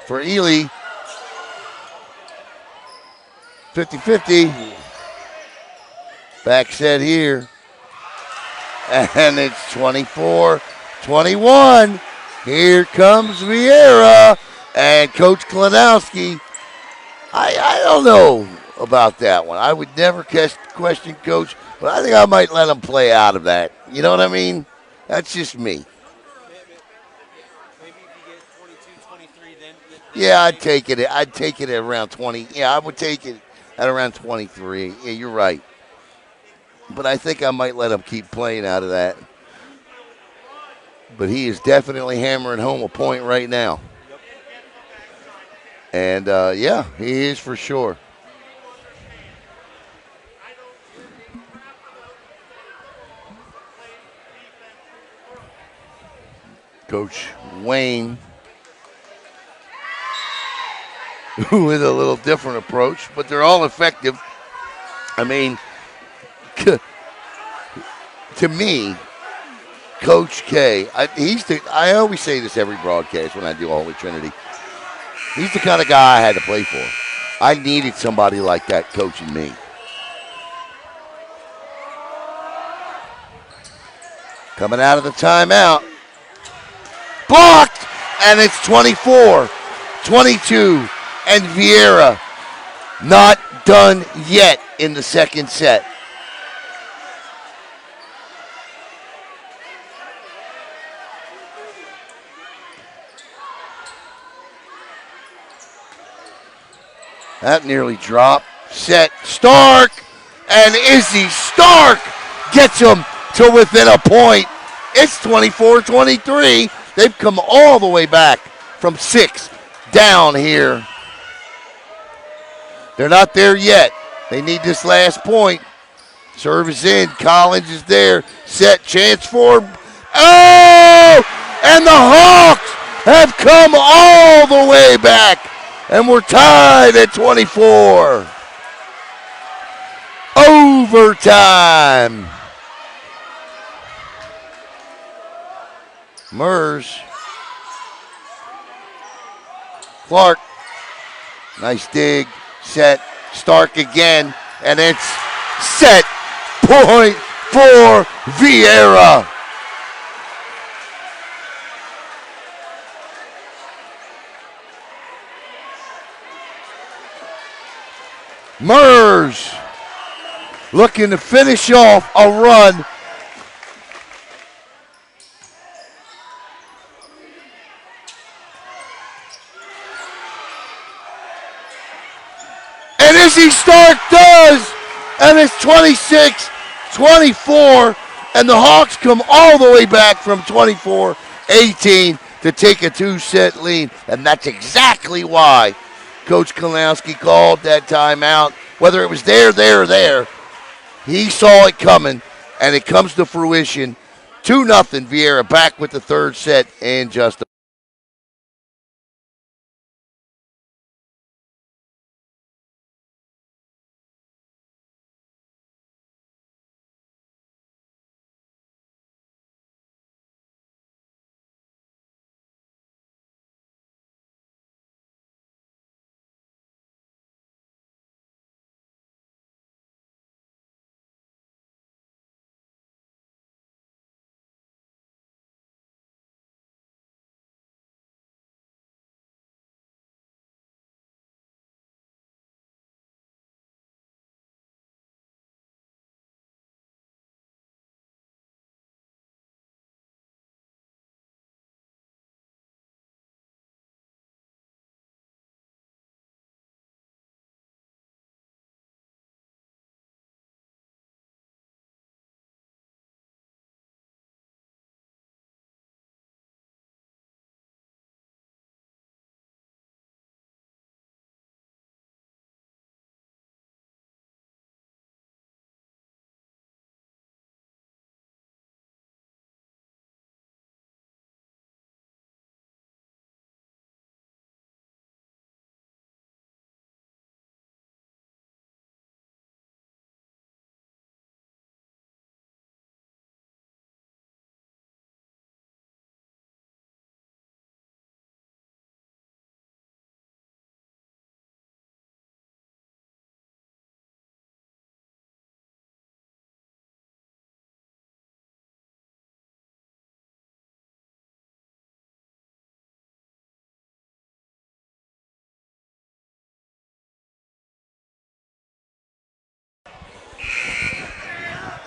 for Ely. 50-50. Back set here. And it's 24-21. Here comes Viera and Coach KLONOWSKI. I don't know about that one. I would never question Coach, but I think I might let him play out of that. You know what I mean? That's just me. Maybe if you get 22, 23, then Yeah, I'd take it. I'd take it at around 20. Yeah, I would take it at around 23. Yeah, you're right. But I think I might let him keep playing out of that. But he is definitely hammering home a point right now. And, yeah, he is for sure. Coach Wayne with a little different approach, but they're all effective. I mean, to me, Coach K, I always say this every broadcast when I do Holy Trinity. He's the kind of guy I had to play for. I needed somebody like that coaching me. Coming out of the timeout. Blocked! And it's 24-22. And Viera not done yet in the second set. That nearly dropped. Set. Stark. And IZZY. Stark gets him to within a point. It's 24-23. They've come all the way back from 6 down here. They're not there yet. They need this last point. Serve is in. Collins is there. Set. Chance for. Oh! And the Hawks have come all the way back. And we're tied at 24. Overtime. MERZ. Clark. Nice dig. Set. Stark again. And it's set point for Viera. MERZ looking to finish off a run. And IZZY Stark does. And it's 26-24. And the Hawks come all the way back from 24-18 to take a 2-set lead. And that's exactly why Coach KLONOWSKI called that timeout. Whether it was there, or there, he saw it coming, and it comes to fruition. 2-0 Viera back with the third set and just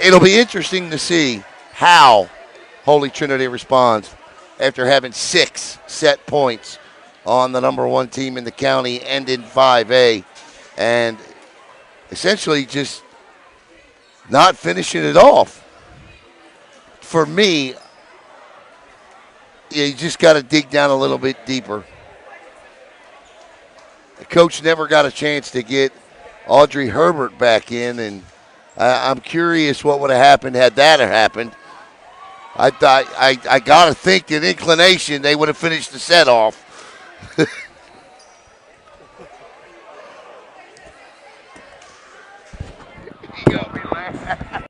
it'll be interesting to see how Holy Trinity responds after having 6 set points on the number 1 team in the county and in 5A, and essentially just not finishing it off. For me, you just got to dig down a little bit deeper. The coach never got a chance to get Audrey Herbert back in, and I'm curious what would have happened had that happened. I got to think an inclination they would have finished the set off. You got me laughing.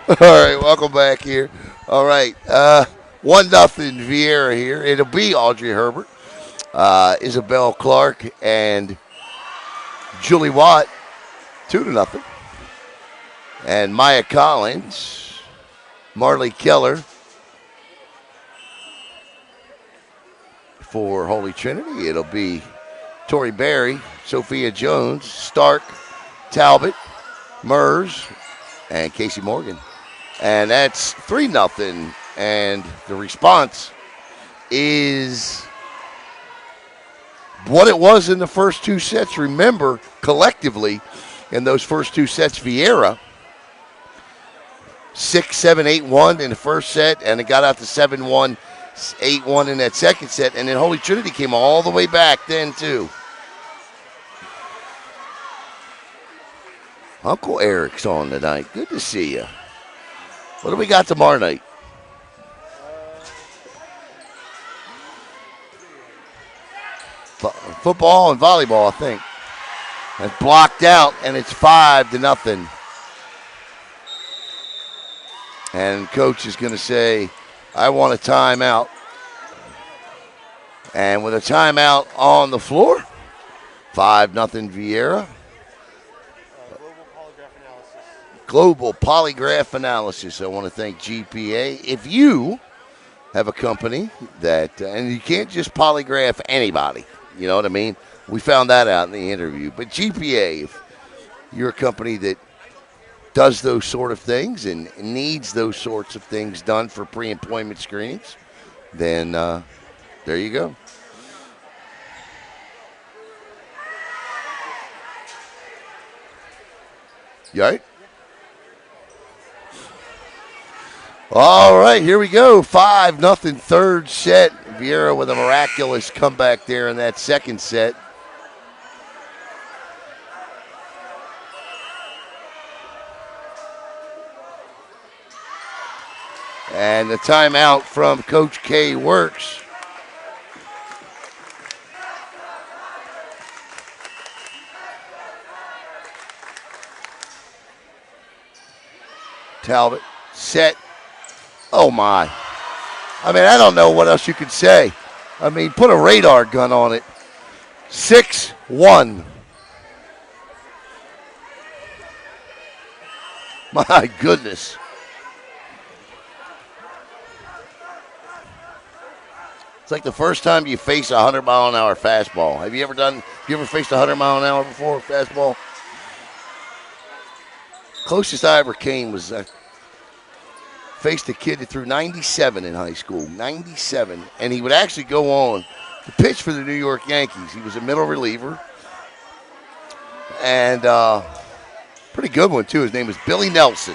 All right, welcome back here. All right, 1-0 Viera here. It'll be Audrey Herbert, Isabelle Clark, and Julie Watt, 2-0. And Maya Collins, Marley Keller for Holy Trinity. It'll be Tori Berry, Sophia Jones, Stark, Talbott, MERZ, and Casey Morgan. And that's 3-0. And the response is what it was in the first 2 sets. Remember, collectively, in those first 2 sets, Viera 6-7, 8-1 in the first set, and it got out to 7-1, 8-1 in that second set. And then Holy Trinity came all the way back then, too. Uncle Eric's on tonight. Good to see you. What do we got tomorrow night? Football and volleyball, I think. It's blocked out, and it's 5-0. And coach is going to say, I want a timeout. And with a timeout on the floor, 5-0 Viera. Global Polygraph Analysis. I want to thank GPA. If you have a company that, and you can't just polygraph anybody, you know what I mean? We found that out in the interview. But GPA, if you're a company that does those sort of things and needs those sorts of things done for pre-employment screenings, then there you go. You all right? All right, here we go. 5-0 third set. Viera with a miraculous comeback there in that second set. And the timeout from Coach K works. Talbott set. Oh, my. I mean, I don't know what else you could say. I mean, put a radar gun on it. 6-1. My goodness. It's like the first time you face a 100-mile-an-hour fastball. Have you ever faced a 100-mile-an-hour before, fastball? Closest I ever came was faced a kid that threw 97 in high school, 97. And he would actually go on to pitch for the New York Yankees. He was a middle reliever. And pretty good one, too. His name was Billy Nelson.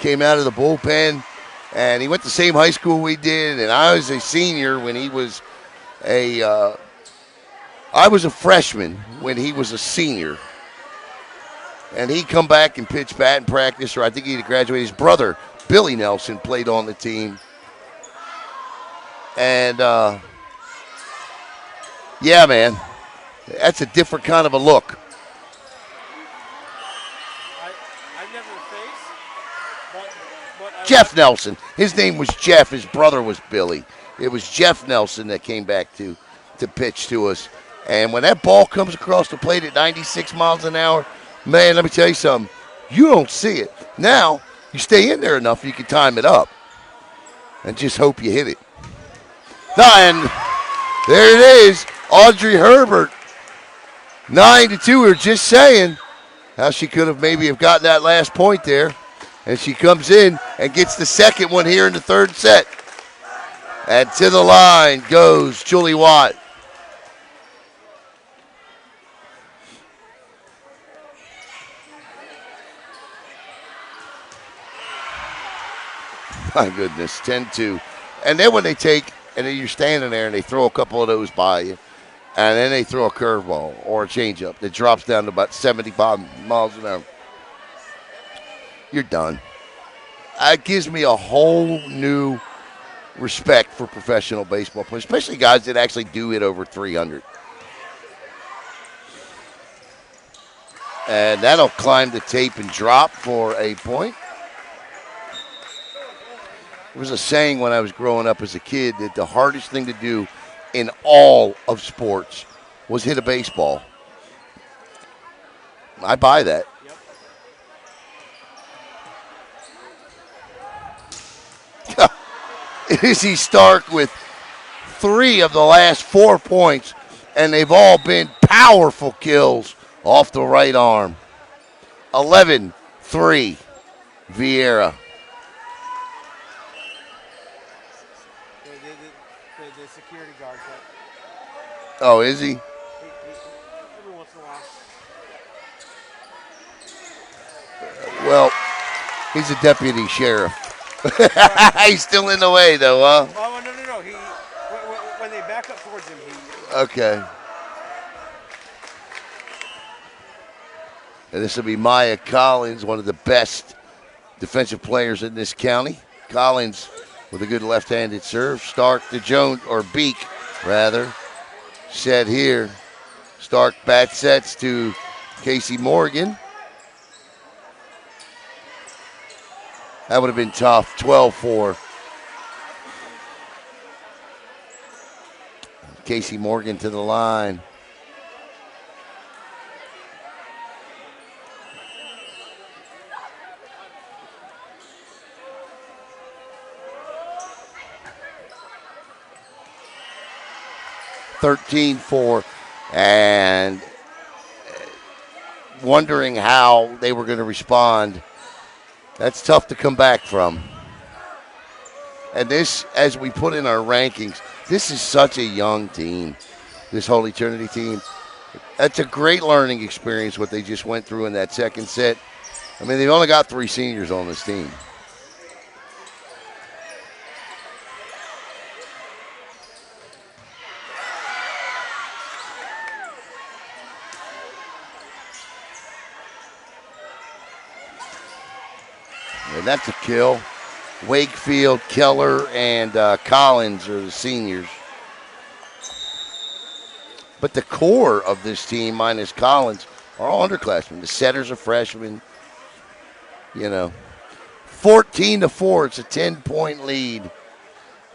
Came out of the bullpen. And he went to the same high school we did, and I was a senior when he was I was a freshman when he was a senior. And he'd come back and pitch batting practice, or I think he'd graduated. His brother, Billy Nelson, played on the team. And, yeah, man, that's a different kind of a look. Jeff Nelson. His name was Jeff. His brother was Billy. It was Jeff Nelson that came back to pitch to us. And when that ball comes across the plate at 96 miles an hour, man, let me tell you something. You don't see it. Now, you stay in there enough, you can time it up and just hope you hit it. And there it is, Audrey Herbert, 9-2. We were just saying how she could have maybe have gotten that last point there. And she comes in and gets the second one here in the third set. And to the line goes Julie Watt. My goodness, 10-2. And then when they take, and then you're standing there and they throw a couple of those by you, and then they throw a curveball or a changeup that drops down to about 75 miles an hour, you're done. It gives me a whole new respect for professional baseball players, especially guys that actually do hit over 300. And that'll climb the tape and drop for a point. There was a saying when I was growing up as a kid that the hardest thing to do in all of sports was hit a baseball. I buy that. Yep. Izzy Stark with 3 of the last 4 points, and they've all been powerful kills off the right arm. 11-3, Viera. The security guard. Oh, is he? Every once in a while. Well, he's a deputy sheriff. He's still in the way, though, huh? Oh, no. When they back up towards him, he. Okay. And this will be Maya Collins, one of the best defensive players in this county. Collins with a good left-handed serve. Stark to Jones, or Beak, rather, set here. Stark bat sets to Casey Morgan. That would have been tough. 12-4. Casey Morgan to the line. (13-4), and wondering how they were going to respond. That's tough to come back from. And this, as we put in our rankings, this is such a young team, this Holy Trinity team. That's a great learning experience, what they just went through in that second set. I mean, they've only got 3 seniors on this team. And that's a kill. Wakefield, Keller, and Collins are the seniors. But the core of this team, minus Collins, are all underclassmen. The setters are freshmen. 14-4. It's a 10-point lead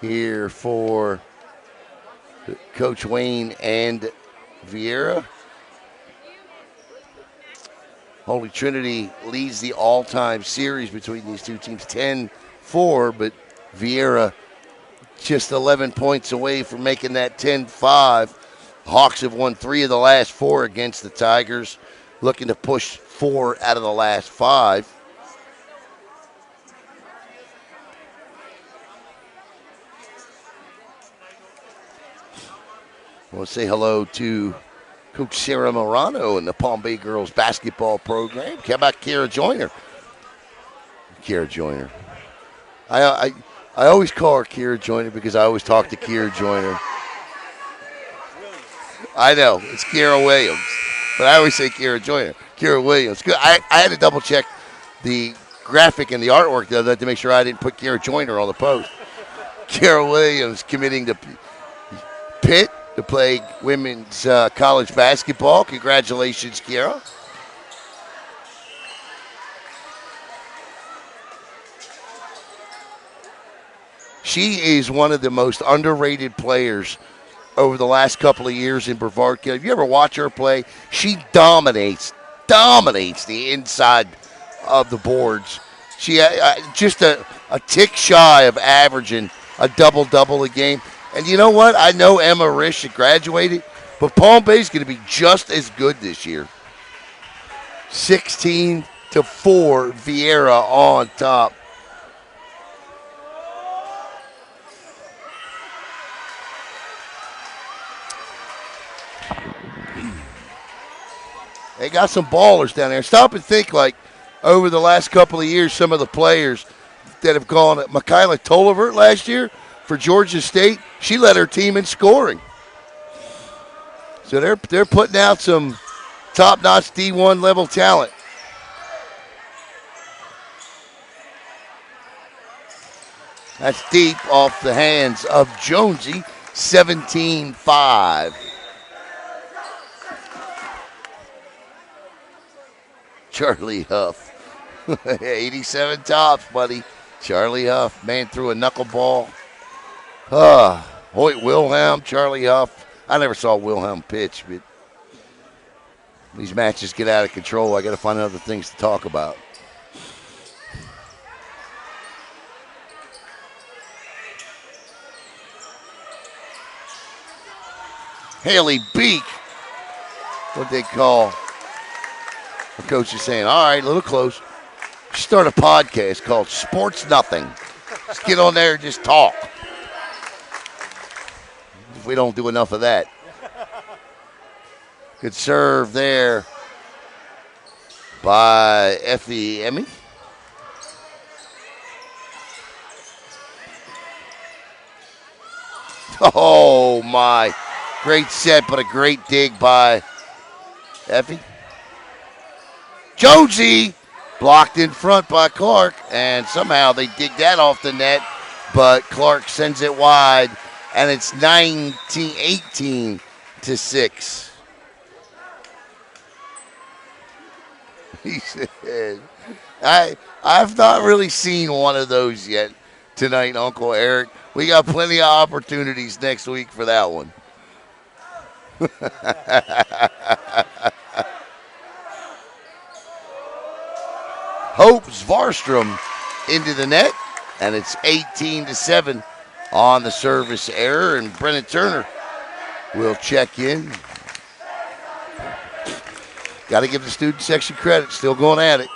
here for Coach Wayne and Viera. Holy Trinity leads the all-time series between these two teams, 10-4, but Viera just 11 points away from making that 10-5. Hawks have won 3 of the last 4 against the Tigers, looking to push 4 out of the last 5. I want to say hello to Coach Sarah Morano and the Palm Bay girls basketball program. How about Kara Joyner? Kara Joyner. I always call her Kara Joyner because I always talk to Kara Joyner. I know, it's Kara Williams, but I always say Kara Joyner. Kara Williams. Good. I had to double check the graphic and the artwork the other day to make sure I didn't put Kara Joyner on the post. Kara Williams committing to Pitt to play women's college basketball. Congratulations, Kiara. She is one of the most underrated players over the last couple of years in Brevard County. If you ever watch her play, she dominates the inside of the boards. She just a tick shy of averaging a double-double a game. And you know what? I know Emma Risch had graduated, but Palm Bay's going to be just as good this year. 16-4, Viera on top. They got some ballers down there. Stop and think, like, over the last couple of years, some of the players that have gone. Michaela Tolliver last year for Georgia State, she led her team in scoring. So they're putting out some top-notch D1 level talent. That's deep off the hands of Jonesy, 17-5. Charlie Huff. 87 tops, buddy. Charlie Huff, man, threw a knuckleball. Hoyt Wilhelm, Charlie Huff. I never saw Wilhelm pitch, but these matches get out of control. I got to find other things to talk about. Haley Beak, what they call. The coach is saying, all right, a little close. Start a podcast called Sports Nothing. Just get on there and just talk. If we don't do enough of that. Good serve there by Effie Emmy. Oh, my. Great set, but a great dig by Effie. Jonesy blocked in front by Clark, and somehow they dig that off the net, but Clark sends it wide, and it's 18-6. He said, I've not really seen one of those yet tonight, Uncle Eric. We got plenty of opportunities next week for that one. Hope Svarstrom into the net, and it's 18-7 on the service error, and Brennan Turner will check in. Got to give the student section credit, still going at it.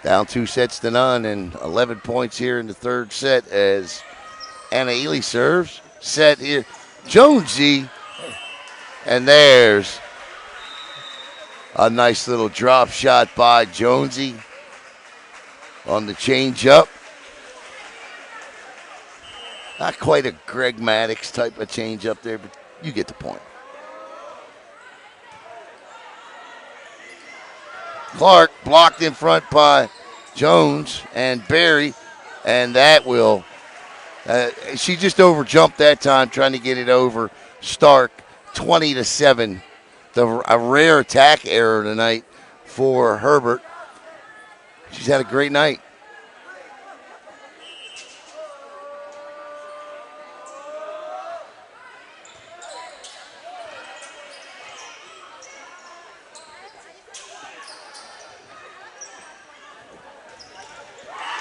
Down 2-0, and 11 points here in the third set as Anna Ely serves. Set here, Jonesy, and there's a nice little drop shot by Jonesy on the change-up. Not quite a Greg Maddox type of change-up there, but you get the point. Clark blocked in front by Jones and Barry, and that will, she just overjumped that time trying to get it over Stark, 20-7. A rare attack error tonight for Herbert. She's had a great night.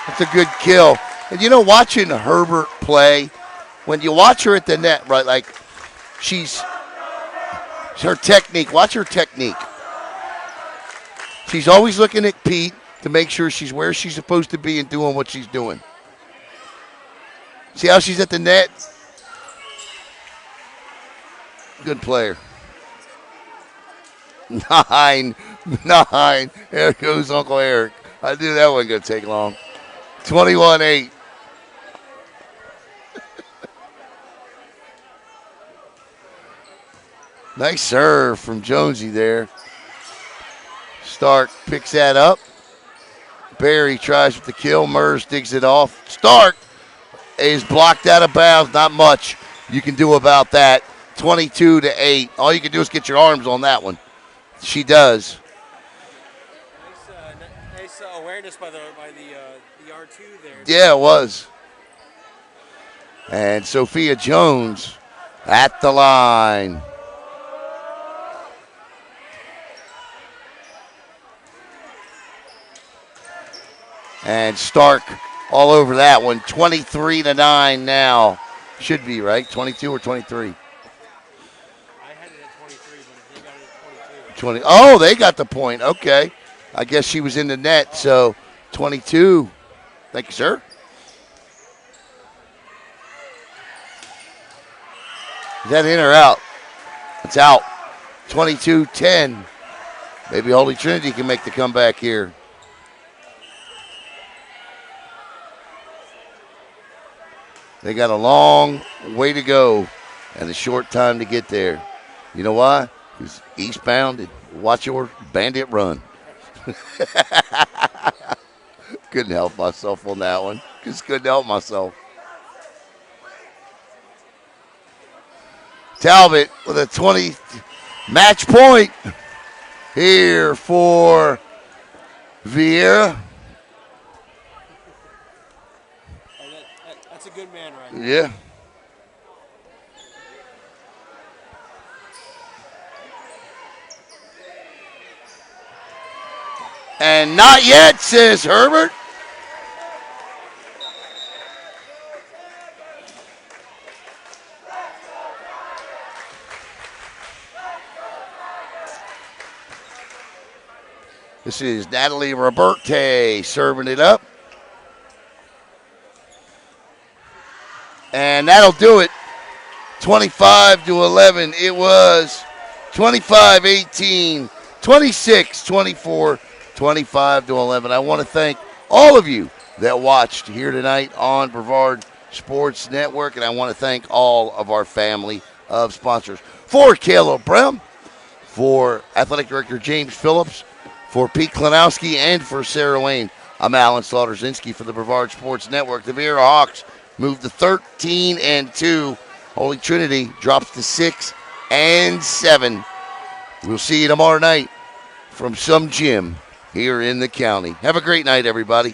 That's a good kill. And you know, watching Herbert play, when you watch her at the net, right, like her technique, watch her technique. She's always looking at Pete to make sure she's where she's supposed to be and doing what she's doing. See how she's at the net? Good player. 9. There goes Uncle Eric. I knew that wasn't going to take long. 21-8. Nice serve from Jonesy there. Stark picks that up. Barry tries with the kill. MERZ digs it off. Stark is blocked out of bounds. Not much you can do about that. 22-8. All you can do is get your arms on that one. She does. Nice awareness by the R2 there. Yeah, it was. And Sophia Jones at the line. And Stark all over that one. 23-9 now. Should be, right? 22 or 23? I had it at 23, but if they got it at 20. 22. Oh, they got the point. Okay. I guess she was in the net, so 22. Thank you, sir. Is that in or out? It's out. 22-10. Maybe Holy Trinity can make the comeback here. They got a long way to go and a short time to get there. You know why? Because eastbound and watch your bandit run. Couldn't help myself on that one. Just couldn't help myself. Talbot with a 20 match point here for Viera. That's a good man right there. Yeah. And not yet, says Herbert. This is Natalie Roberte serving it up. And that'll do it. 25-11. It was 25-18, 26-24, 25-11. I want to thank all of you that watched here tonight on Brevard Sports Network, and I want to thank all of our family of sponsors. For Caleb Brown, for Athletic Director James Phillips, for Pete KLONOWSKI, and for Sarah Wayne, I'm Alan Slaughter-Zinski for the Brevard Sports Network. The Viera Hawks moved to 13-2. Holy Trinity drops to 6-7. We'll see you tomorrow night from some gym here in the county. Have a great night, everybody.